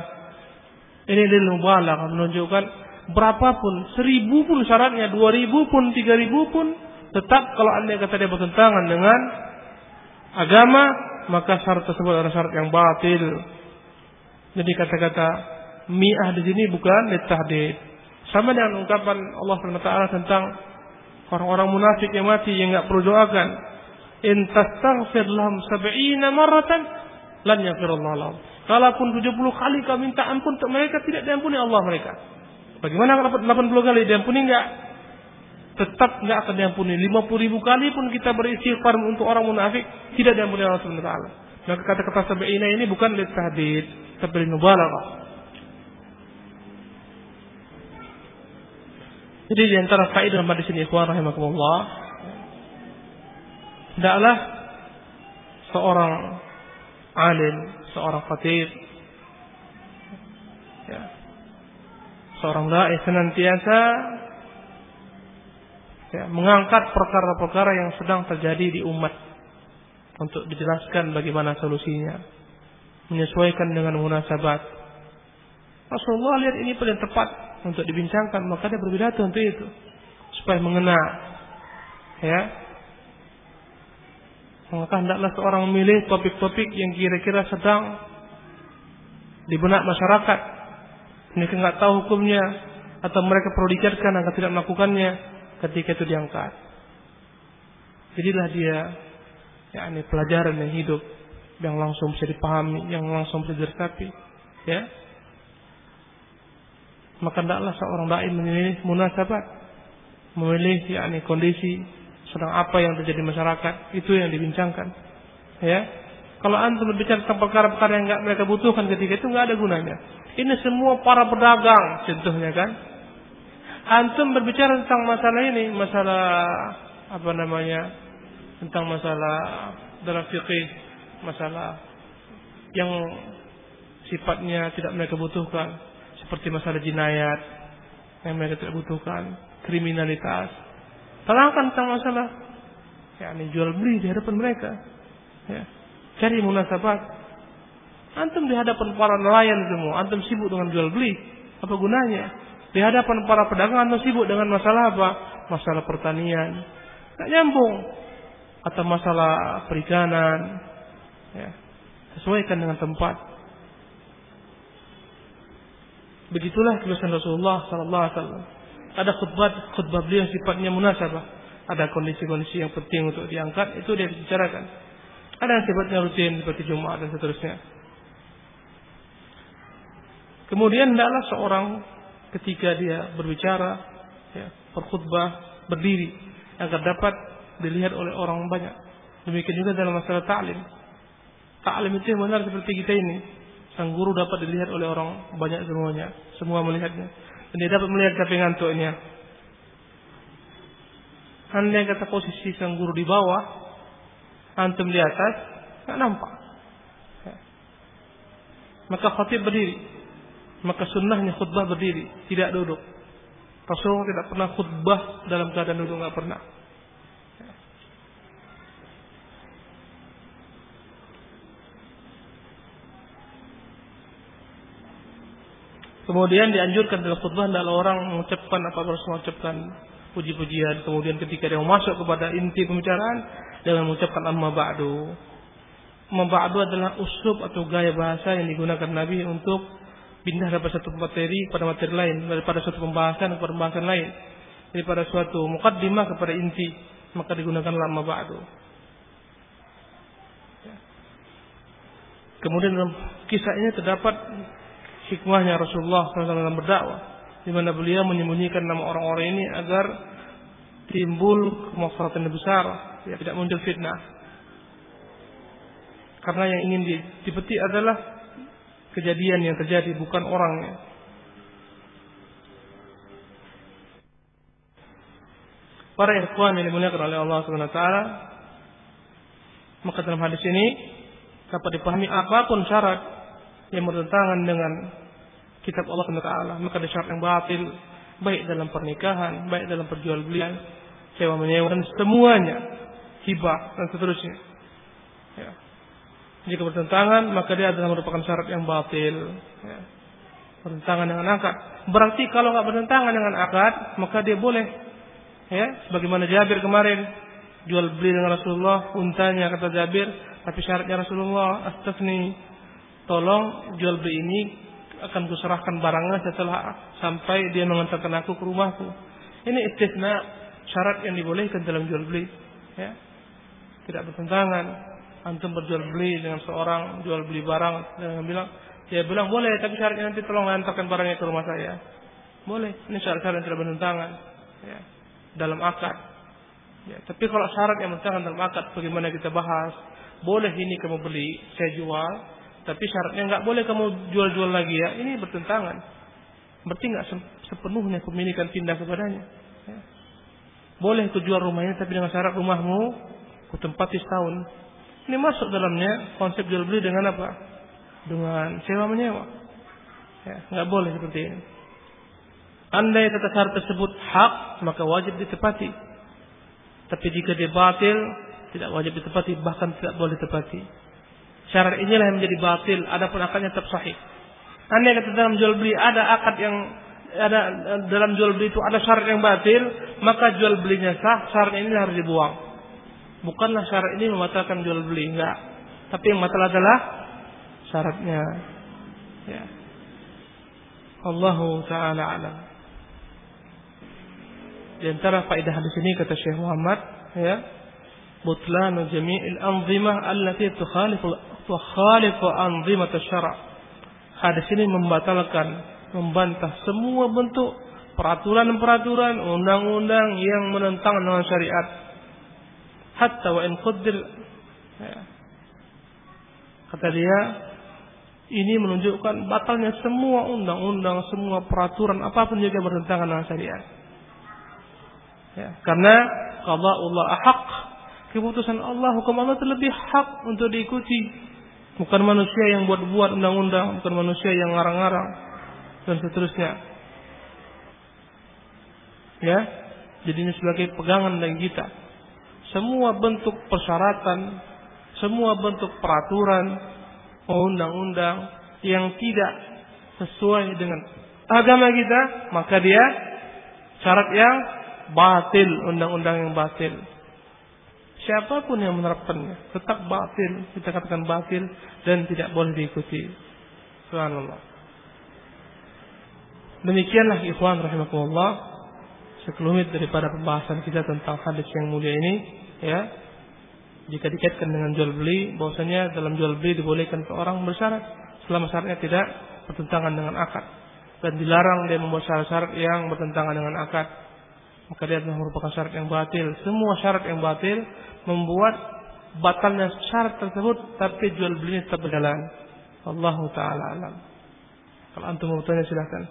Ini lil mubalaghah, menunjukkan berapapun, 1000 pun syaratnya, 2000 pun, 3000 pun, tetap kalau andai kata dia bertentangan dengan agama, maka syarat tersebut adalah syarat yang batil. Jadi kata-kata mi'ah di sini bukan litahdid. Sama dengan ungkapan Allah SWT tentang orang-orang munafik yang mati yang enggak perlu doakan. In tastaghfir lahum 70 marratan lan yaghfirullahu lahum. Kalaupun 70 kali kau minta ampun untuk mereka, tidak diampuni Allah mereka. Bagaimana kalau 80 kali diampuni enggak? Tetap enggak akan diampuni. 50.000 kali pun kita beristighfar untuk orang munafik, tidak diampuni Allah SWT. Maka kata-kata sab'ina ini bukan litahdid, tapi mubalaghah. Jadi di antara faedah dalam hadis ini ikhwan rahimakumullah, hendaklah seorang alim, seorang khatib, ya, seorang dai senantiasa mengangkat perkara-perkara yang sedang terjadi di umat untuk dijelaskan bagaimana solusinya, menyesuaikan dengan munasabat. Rasulullah lihat ini paling tepat untuk dibincangkan, maka dia berpidato untuk itu supaya mengena, ya. Maka hendaklah seorang memilih topik-topik yang kira-kira sedang di benak masyarakat. Mereka enggak tahu hukumnya atau mereka perlu diingatkan agar tidak melakukannya, ketika itu diangkat. Jadilah dia yakni pelajaran yang hidup, yang langsung bisa dipahami, yang langsung bisa diresapi, ya. Maka hendaklah seorang dai memilih munasabat, memilih yakni kondisi sedang apa yang terjadi masyarakat, itu yang dibincangkan, ya. Kalau antum berbicara tentang perkara-perkara yang enggak mereka butuhkan ketika itu, enggak ada gunanya. Ini semua para pedagang contohnya kan. Antum berbicara tentang masalah ini, masalah apa namanya? Tentang masalah dalam fikih, masalah yang sifatnya tidak mereka butuhkan, seperti masalah jinayat yang mereka tidak butuhkan, kriminalitas. Terangkan tentang masalah yakni jual beli di hadapan mereka, ya. Cari munasabat. Antum di hadapan para nelayan semua, antum sibuk dengan jual beli, apa gunanya? Di hadapan para pedagang antum sibuk dengan masalah apa? Masalah pertanian, tak nyambung. Atau masalah perikanan, ya. Sesuaikan dengan tempat. Begitulah kebiasaan Rasulullah sallallahu alaihi wasallam. Ada khutbah beliau sifatnya munasabah. Ada kondisi-kondisi yang penting untuk diangkat, itu dia dibicarakan. Ada yang sifatnya rutin seperti Jumat dan seterusnya. Kemudian hendaklah seorang ketika dia berbicara, ya, berkhutbah, berdiri agar dapat dilihat oleh orang banyak. Demikian juga dalam masalah ta'lim. Ta'lim itu yang benar seperti kita ini. Sang guru dapat dilihat oleh orang banyak semuanya, semua melihatnya. Dan dia dapat melihat siapa yang ngantuknya. Andai kata posisi sang guru di bawah, antum di atas, tak nampak. Ya. Maka khatib berdiri. Maka sunnahnya khutbah berdiri, tidak duduk. Rasulullah tidak pernah khutbah dalam keadaan duduk, tidak pernah. Kemudian dianjurkan dalam khutbah adalah orang mengucapkan apa yang Rasulullah ucapkan, puji-pujian. Kemudian ketika dia masuk kepada inti pembicaraan dengan mengucapkan amma ba'du. Amma ba'du adalah uslub atau gaya bahasa yang digunakan Nabi untuk pindah dari satu materi kepada materi lain, daripada suatu pembahasan kepada pembahasan lain, daripada suatu muqaddimah kepada inti, maka digunakan amma ba'du. Kemudian dalam kisah ini terdapat hikmahnya Rasulullah SAW dalam berdakwah, di mana beliau menyembunyikan nama orang-orang ini agar timbul kemaslahatan yang besar, ya, tidak muncul fitnah. Karena yang ingin dipetik adalah kejadian yang terjadi, bukan orangnya. Para ikhwan yang dimuliakan oleh Allah SWT, maka dalam hadis ini dapat dipahami apapun syarat yang bertentangan dengan kitab Allah SWT, maka ada syarat yang batil, baik dalam pernikahan, baik dalam perjualbelian, sewa menyewa, dan semuanya, hibah dan seterusnya. Ya. Jika bertentangan, maka dia adalah merupakan syarat yang batil. Ya. Bertentangan dengan akad. Berarti kalau nggak bertentangan dengan akad, maka dia boleh. Ya, sebagaimana Jabir kemarin jual beli dengan Rasulullah, untanya kata Jabir, tapi syaratnya Rasulullah, astafni, tolong jual beli ini akan kuserahkan barangnya setelah sampai dia mengantarkan aku ke rumahku. Ini istisna, syarat yang dibolehkan dalam jual beli. Ya. Tidak bertentangan. Antum berjual beli dengan seorang jual beli barang, dan dia bilang boleh, tapi syaratnya nanti tolong hantarkan barangnya ke rumah saya. Boleh. Ini syarat-syarat yang tidak bertentangan, ya, dalam akad. Ya, tapi kalau syarat yang bertentangan dalam akad, bagaimana kita bahas? Boleh ini kamu beli, saya jual, tapi syaratnya nggak boleh kamu jual-jual lagi, ya. Ini bertentangan. Berarti nggak sepenuhnya pemilikan pindah kepadanya. Ya. Boleh ku jual rumahnya, tapi dengan syarat rumahmu ku tempati setahun. Ini masuk dalamnya konsep jual beli dengan apa? Dengan sewa menyewa. Ya, nggak boleh seperti ini. Andai kata syarat tersebut hak, maka wajib ditepati. Tapi jika dia batil, tidak wajib ditepati, bahkan tidak boleh ditepati. Syarat inilah yang menjadi batil, adapun akadnya tetap sahih. Andai kata dalam jual beli ada akad yang ada, dalam jual beli itu ada syarat yang batil, maka jual belinya sah, syarat ini harus dibuang. Bukanlah syarat ini membatalkan jual beli, enggak. Tapi yang batal adalah syaratnya. Ya. Allahu ta'ala alam. Di antara faedah hadis ini kata Syekh Muhammad, ya, butlanu jami'il anzimah allati tukhalifu anzimat asy-syara'. Hadis ini membatalkan, membantah semua bentuk peraturan-peraturan, undang-undang yang menentang dengan syariat. Hatta wa in qaddir, ya. Kata dia, ini menunjukkan batalnya semua undang-undang, semua peraturan apapun juga bertentangan dengan syariat. Ya, karena qada'ullah ahaq, keputusan Allah, hukum Allah itu lebih hak untuk diikuti. Bukan manusia yang buat-buat undang-undang, bukan manusia yang ngarang-ngarang dan seterusnya. Ya, jadi ini sebagai pegangan bagi kita. Semua bentuk persyaratan, semua bentuk peraturan, undang-undang yang tidak sesuai dengan agama kita, maka dia syarat yang batil, undang-undang yang batil. Siapapun yang menerapkannya tetap batil, kita katakan batil dan tidak boleh diikuti. Subhanallah. Demikianlah ikhwan rahimakumullah, sekelumit daripada pembahasan kita tentang hadis yang mulia ini. Ya, jika dikaitkan dengan jual beli, bahwasanya dalam jual beli dibolehkan seorang bersyarat selama syaratnya tidak bertentangan dengan akad. dan dilarang dia membuat syarat-syarat yang bertentangan dengan akad, maka dia telah merupakan syarat yang batil. Semua syarat yang batil membuat batalnya syarat tersebut, tapi jual belinya tetap berjalan. Allahu ta'ala alam. Kalau antum mau bertanya silahkan.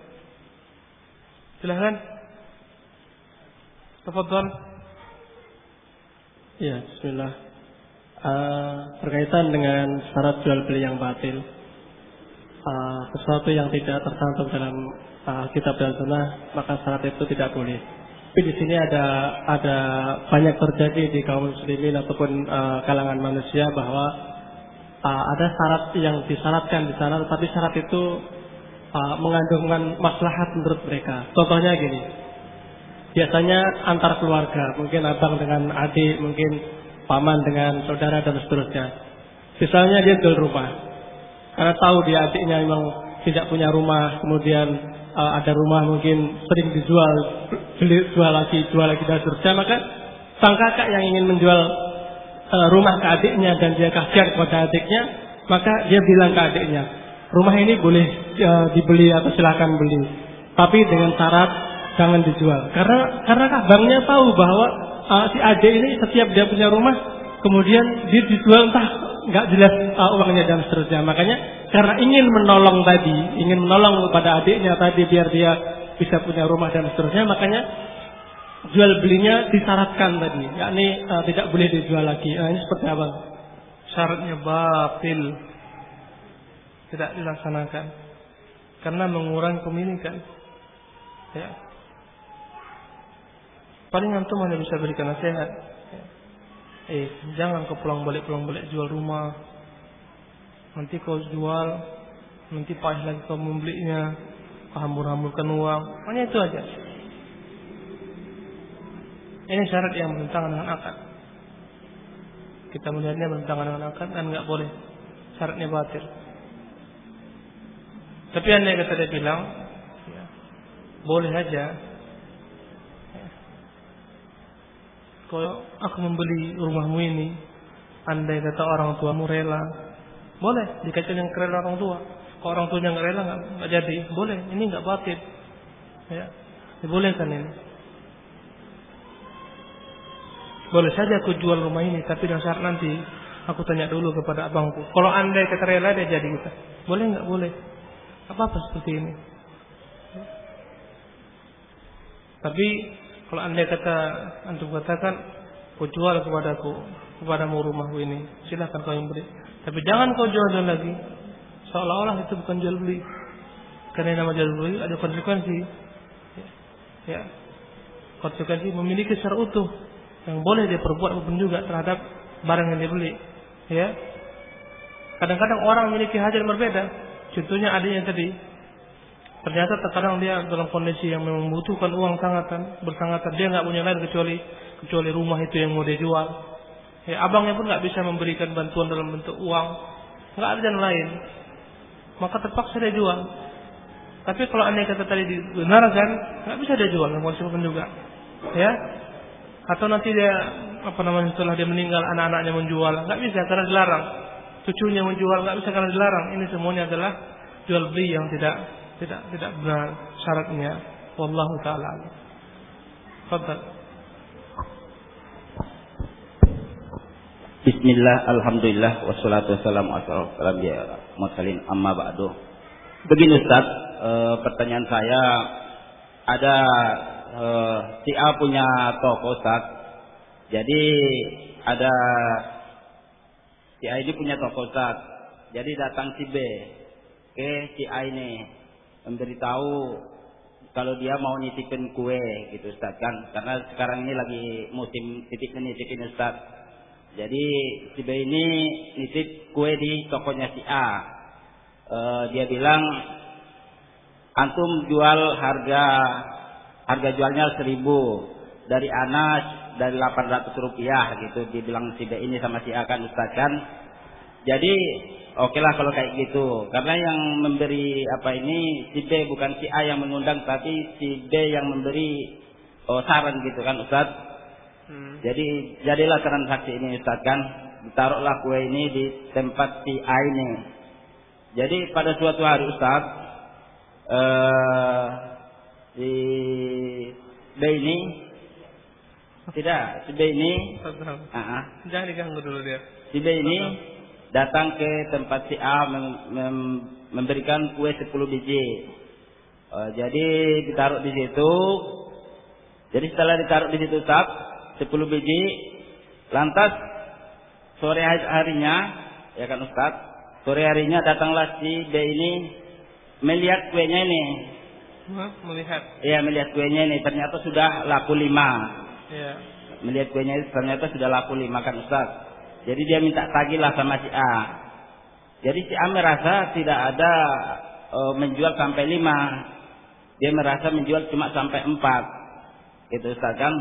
Silahkan. Tafadhal. Ya, bismillah. Berkaitan dengan syarat jual beli yang batil, sesuatu yang tidak tercantum dalam kitab dan sunnah, maka syarat itu tidak boleh. Tapi di sini ada banyak terjadi di kaum muslimin ataupun kalangan manusia bahwa ada syarat yang disyaratkan di sana, tetapi syarat itu mengandungkan maslahat menurut mereka. Contohnya gini, biasanya antar keluarga, mungkin abang dengan adik, mungkin paman dengan saudara dan seterusnya. Misalnya dia jual rumah, karena tahu dia adiknya memang tidak punya rumah, kemudian ada rumah mungkin sering dijual, jual lagi dan seterusnya. Maka sang kakak yang ingin menjual rumah ke adiknya dan dia kasihan kepada adiknya, maka dia bilang ke adiknya, rumah ini boleh dibeli atau silakan beli, tapi dengan syarat jangan dijual. Karena abangnya tahu bahwa si adik ini setiap dia punya rumah, kemudian dia dijual entah nggak jelas uangnya dan seterusnya. Makanya karena ingin menolong kepada adiknya tadi biar dia bisa punya rumah dan seterusnya, makanya jual belinya disyaratkan tadi, yakni tidak boleh dijual lagi. Ini seperti apa? Syaratnya batil, tidak dilaksanakan karena mengurangi kepemilikan. Ya. Paling antum hanya bisa berikan nasihat. Jangan kau pulang balik jual rumah. Nanti kau jual, nanti payah lagi kau membelinya, kau hambur-hamburkan uang. Hanya itu aja. Ini syarat yang bertentangan dengan akad. Kita melihatnya bertentangan dengan akad dan nggak boleh. Syaratnya batil. Tapi andai kata dia bilang, ya, boleh aja. Kalau aku membeli rumahmu ini, andai kata orang tuamu rela, boleh dikaitkan yang rela orang tua. Kalau orang tuanya nggak rela nggak jadi, boleh. Ini nggak batil, ya, dibolehkan ini. Boleh saja aku jual rumah ini, tapi dengan syarat nanti aku tanya dulu kepada abangku. Kalau andai kata rela dia jadi kita, boleh nggak boleh? Apa seperti ini? Tapi kalau andai kata antum katakan, kau jual kepadamu rumahku ini, silakan kau yang beli. Tapi jangan kau jual lagi, seolah-olah itu bukan jual beli. Karena nama jual beli ada konsekuensi. Ya, konsekuensi memiliki secara utuh yang boleh dia perbuat apapun juga terhadap barang yang dia beli. Ya, kadang-kadang orang memiliki hajat yang berbeda. Contohnya adanya tadi. Ternyata terkadang dia dalam kondisi yang memang membutuhkan uang bersangatan, dia nggak punya lain kecuali rumah itu yang mau dia jual. Ya, abangnya pun nggak bisa memberikan bantuan dalam bentuk uang, nggak ada yang lain, maka terpaksa dia jual. Tapi kalau andai kata tadi dibenarkan, nggak bisa dia jual, nggak bisa pun juga, ya. Atau nanti dia setelah dia meninggal anak-anaknya menjual, nggak bisa karena dilarang. Cucunya menjual nggak bisa karena dilarang. Ini semuanya adalah jual beli yang tidak benar syaratnya. Wallahu ta'ala. Fadhal. Bismillah, alhamdulillah, wassalatu wassalamu ala mursalin, amma ba'du. Begini Ustaz, pertanyaan saya, ada si A punya toko Ustaz. Jadi ada si A ini punya toko Ustaz. Jadi datang si B ke si A ini memberitahu kalau dia mau nitipin kue gitu Ustaz kan, karena sekarang ini lagi musim nitipin Ustaz. Jadi si B ini nitip kue di tokonya si A. Dia bilang antum jual harga jualnya 1.000, dari Anas dari 800 rupiah gitu, dibilang si B ini sama si A kan Ustaz kan. Jadi oke lah kalau kayak gitu, karena yang memberi ini si B, bukan si A yang mengundang, tapi si B yang memberi saran gitu kan Ustaz. Jadi jadilah transaksi ini Ustaz kan, ditaruhlah kue ini di tempat si A ini. Jadi pada suatu hari Ustaz, si B ini tidak, si B ini jangan diganggu dulu dia. Si B ini datang ke tempat si A memberikan kue 10 biji. Jadi ditaruh di situ. Jadi setelah ditaruh di situ 10 biji, lantas sore harinya, ya kan Ustaz, sore harinya datanglah si B ini melihat kuenya ini. Melihat? Iya, melihat kuenya ini ternyata sudah laku 5. Iya. Melihat kuenya ini ternyata sudah laku 5 kan Ustaz. Jadi dia minta tagihlah sama si A. Jadi si A merasa tidak ada menjual sampai 5. Dia merasa menjual cuma sampai 4. Gitu Ustaz kan.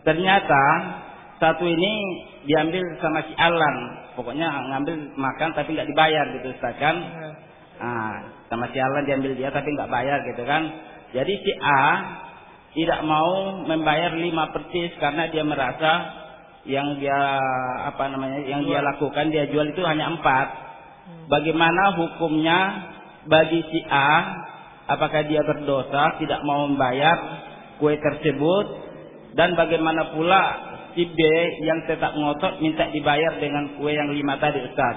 Ternyata satu ini diambil sama si Alan. Pokoknya ngambil makan tapi nggak dibayar gitu Ustaz kan. Sama si Alan diambil dia tapi nggak bayar gitu kan. Jadi si A tidak mau membayar 5 persis karena dia merasa yang dia dia lakukan, dia jual itu hanya 4. Bagaimana hukumnya bagi si A? Apakah dia berdosa tidak mau membayar kue tersebut, dan bagaimana pula si B yang tetap ngotot minta dibayar dengan kue yang 5 tadi Ustaz?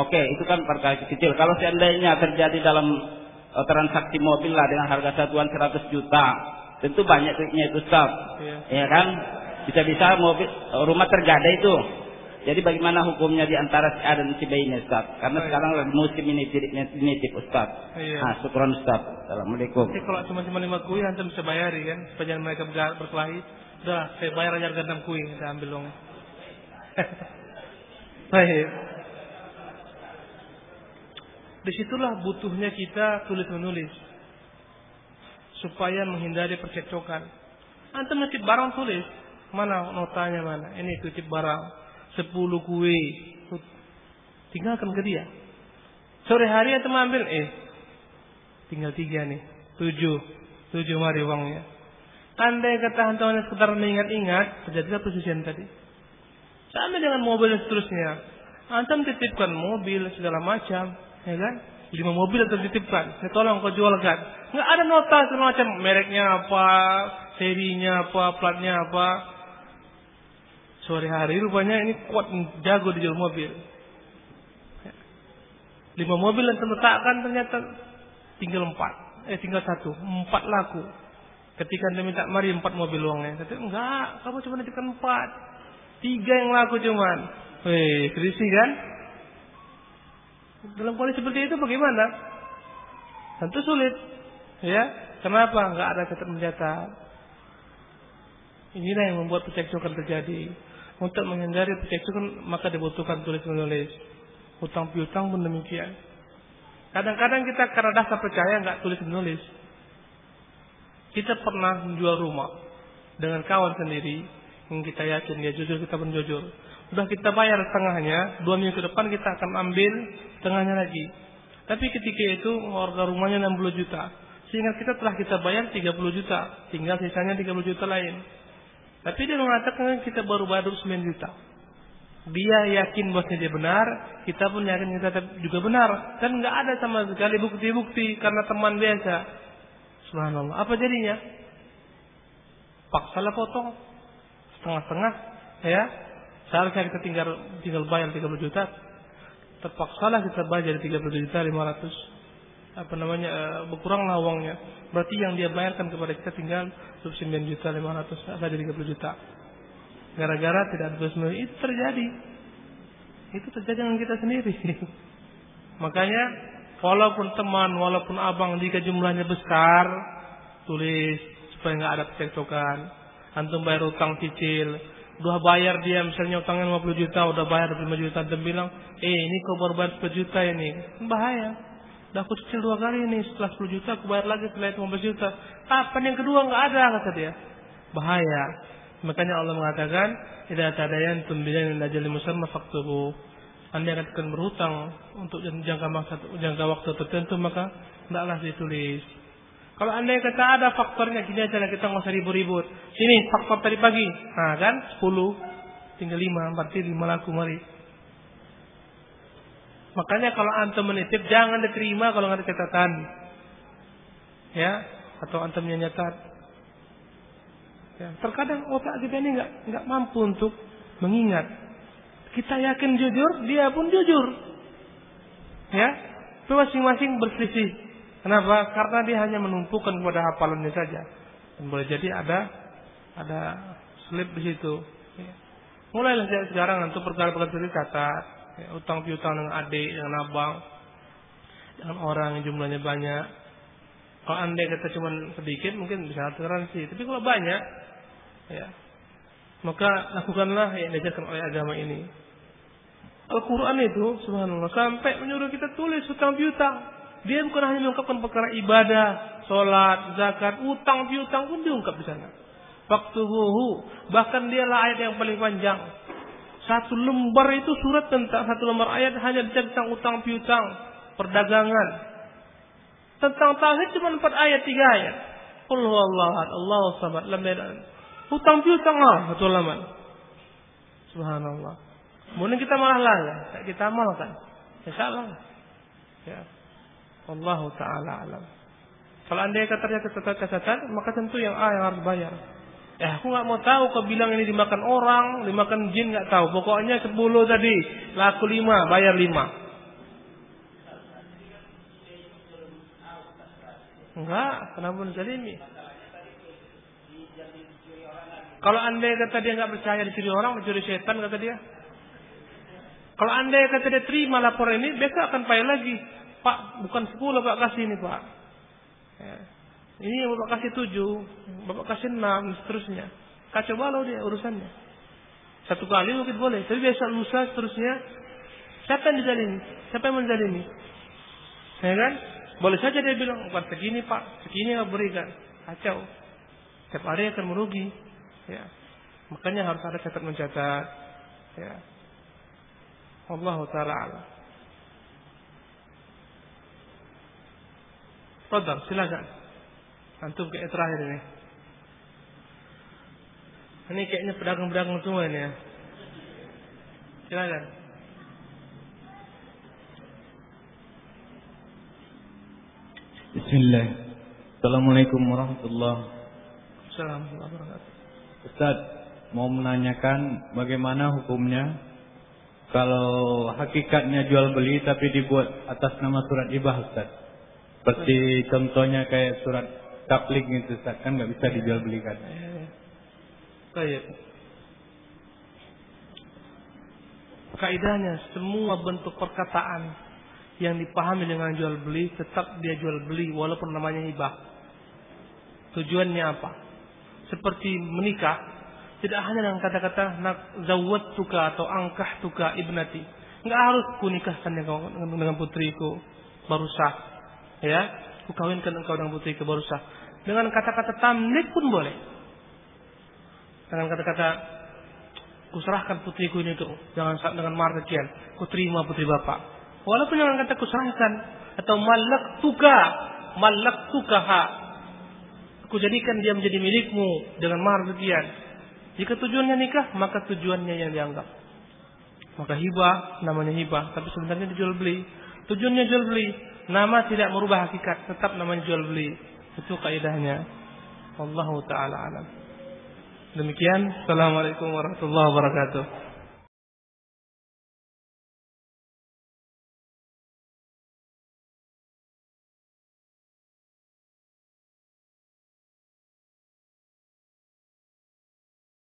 Oke, itu kan perkara kecil. Kalau seandainya terjadi dalam transaksi mobil lah dengan harga satuan 100 juta, tentu banyak duitnya itu Ustaz. Ya kan? Bisa-bisa mobil rumah tergadai itu. Jadi bagaimana hukumnya di antara si A dan si B ini Ustaz? Karena sekarang lagi musim ini nitip Ustaz. Syukran Ustaz. Assalamualaikum. Jadi kalau cuma 5 kue antum bisa bayari kan, supaya mereka berkelahi. Udah, saya bayar aja harga 6 kue, saya ambil dong. Baik. Disitulah butuhnya kita tulis menulis supaya menghindari percekcokan. Antum nitip barang tulis, mana notanya mana? Ini titip barang 10 kue, tinggalkan ke dia. Sore hari antum ambil, tinggal 3 nih, 7 mari uangnya. Andai kata antum sekedar mengingat-ingat, terjadilah perselisihan tadi. Sama dengan mobil dan seterusnya. Antum titipkan mobil segala macam, ya kan? 5 mobil antum titipkan, tolong kau jualkan. Nggak ada nota segala macam, mereknya apa, serinya apa, platnya apa. Sore hari rupanya ini kuat jago dijual mobil. 5 mobil yang terletakkan ternyata tinggal 1, 4 laku. Ketika anda minta mari 4 mobil uangnya, kata enggak, kamu cuma nitipkan 4, 3 yang laku cuman. Selisih kan? Dalam kondisi seperti itu bagaimana? Tentu sulit, ya. Kenapa? Enggak ada catat mencatat. Inilah yang membuat percekcokan terjadi. Untuk menghindari percekcokan maka dibutuhkan tulis menulis. Hutang piutang pun demikian. Kadang-kadang kita karena dasar percaya nggak tulis menulis. Kita pernah menjual rumah dengan kawan sendiri yang kita yakin dia jujur, kita pun jujur. Udah kita bayar setengahnya, 2 minggu ke depan kita akan ambil setengahnya lagi. Tapi ketika itu harga rumahnya 60 juta. Sehingga kita bayar 30 juta, tinggal sisanya 30 juta lain. Tapi dia mengatakan kita baru bayar 9 juta. Dia yakin bosnya dia benar, kita pun yakin kita juga benar. Dan nggak ada sama sekali bukti-bukti karena teman biasa. Subhanallah. Apa jadinya? Paksalah potong setengah-setengah, ya. Seharusnya kita tinggal bayar 30 juta. Terpaksalah kita bayar 30 juta 500. Berkuranglah uangnya. Berarti yang dia bayarkan kepada kita tinggal 9 juta 500 saja 30 juta. Gara-gara tidak ada tulis menulis, itu terjadi. Itu terjadi dengan kita sendiri. Makanya walaupun teman, walaupun abang, jika jumlahnya besar, tulis supaya nggak ada percekcokan. Antum bayar utang cicil, udah bayar dia misalnya utangnya 50 juta, udah bayar 5 juta, antum bilang, ini kau baru bayar 10 juta ini, bahaya. Udah aku cicil 2 kali ini, setelah 10 juta aku bayar lagi, setelah itu 15 juta. Kapan yang kedua nggak ada, kata dia. Bahaya. Makanya Allah mengatakan, idza tadayantum bidainin ajalin musamma faktubu. Anda akan berhutang untuk jangka waktu tertentu, maka hendaklah ditulis. Kalau anda kata ada faktornya, gini aja kita nggak usah ribut-ribut. Sini faktor tadi pagi, kan 10, tinggal 5, berarti 5 laku mari. Makanya kalau antum menitip jangan diterima kalau nggak ada catatan. ya, atau antumnya nyetat. Ya, terkadang otak kita ini nggak mampu untuk mengingat. Kita yakin jujur, dia pun jujur. Ya, itu masing-masing berselisih. Kenapa? Karena dia hanya menumpukan kepada hafalannya saja. Dan boleh jadi ada slip di situ. Ya. Mulailah sekarang untuk perkara-perkara seperti catat, ya, utang piutang dengan adik, dengan abang, dengan orang yang jumlahnya banyak. Kalau andai kata cuma sedikit mungkin bisa toleransi, tapi kalau banyak, ya, maka lakukanlah yang diajarkan oleh agama ini. Al-Quran itu, subhanallah, sampai menyuruh kita tulis utang piutang. Dia bukan hanya mengungkapkan perkara ibadah, sholat, zakat, utang piutang pun diungkap di sana. Faktubuhu, bahkan dialah ayat yang paling panjang. Satu lembar itu surat tentang satu lembar ayat hanya bicara tentang utang piutang, perdagangan. Tentang tauhid cuma 4 ayat, 3 ayat. Qul huwallahu ahad, Allahu samad, lam yalid. Utang piutang satu halaman. Subhanallah. Kemudian kita malah lalai, kita amalkan. Insyaallah. Ya. Wallahu taala alam. Kalau andai katanya catatan, maka tentu yang harus bayar. Aku nggak mau tahu kau bilang ini dimakan orang, dimakan jin, nggak tahu. Pokoknya 10 tadi, laku 5, bayar 5. Enggak, kenapa menzalimi? Kalau andai kata dia nggak percaya dicuri orang, dicuri setan kata dia. Kalau andai kata dia terima laporan ini, besok akan payah lagi. Pak, bukan 10 Pak kasih ini Pak. Ya. Ini Bapak kasih 7, Bapak kasih 6, dan seterusnya. Kacau balau dia urusannya. Satu kali mungkin boleh, tapi besok lusa seterusnya. Siapa yang dizalimi? Siapa yang menzalimi? Ya kan? Boleh saja dia bilang, bukan segini Pak, segini yang berikan. Kacau. Setiap hari akan merugi. Ya. Makanya harus ada catat mencatat. Ya. Wallahu ta'ala a'lam. Fadhal, silakan. Antum kayak terakhir ini. Ini kayaknya pedagang-pedagang semua ini ya. Silakan. Bismillah. Assalamualaikum warahmatullahi wabarakatuh. Ustaz, mau menanyakan bagaimana hukumnya kalau hakikatnya jual beli tapi dibuat atas nama surat hibah, Ustaz. Seperti contohnya kayak surat kapling itu, Ustaz, kan nggak bisa dijual belikan. Baik. Kaidahnya semua bentuk perkataan yang dipahami dengan jual beli tetap dia jual beli walaupun namanya hibah. Tujuannya apa? Seperti menikah, tidak hanya dengan kata-kata zawwatuka atau ankahtuka ibnati. Enggak harus ku nikahkan dengan putriku baru sah. Ya, ku kawinkan engkau dengan putriku baru sah. Dengan kata-kata tamlik pun boleh. Dengan kata-kata ku serahkan putriku ini tuh, jangan dengan mahar sekian, ku terima putri bapak. Walaupun dengan kata ku serahkan atau malaktukaha, aku jadikan dia menjadi milikmu dengan mahar sekian. Jika tujuannya nikah, maka tujuannya yang dianggap. Maka hibah, namanya hibah, tapi sebenarnya dijual beli. Tujuannya jual beli, nama tidak merubah hakikat, tetap namanya jual beli. Itu kaidahnya. Wallahu ta'ala alam. Demikian. Assalamualaikum warahmatullahi wabarakatuh.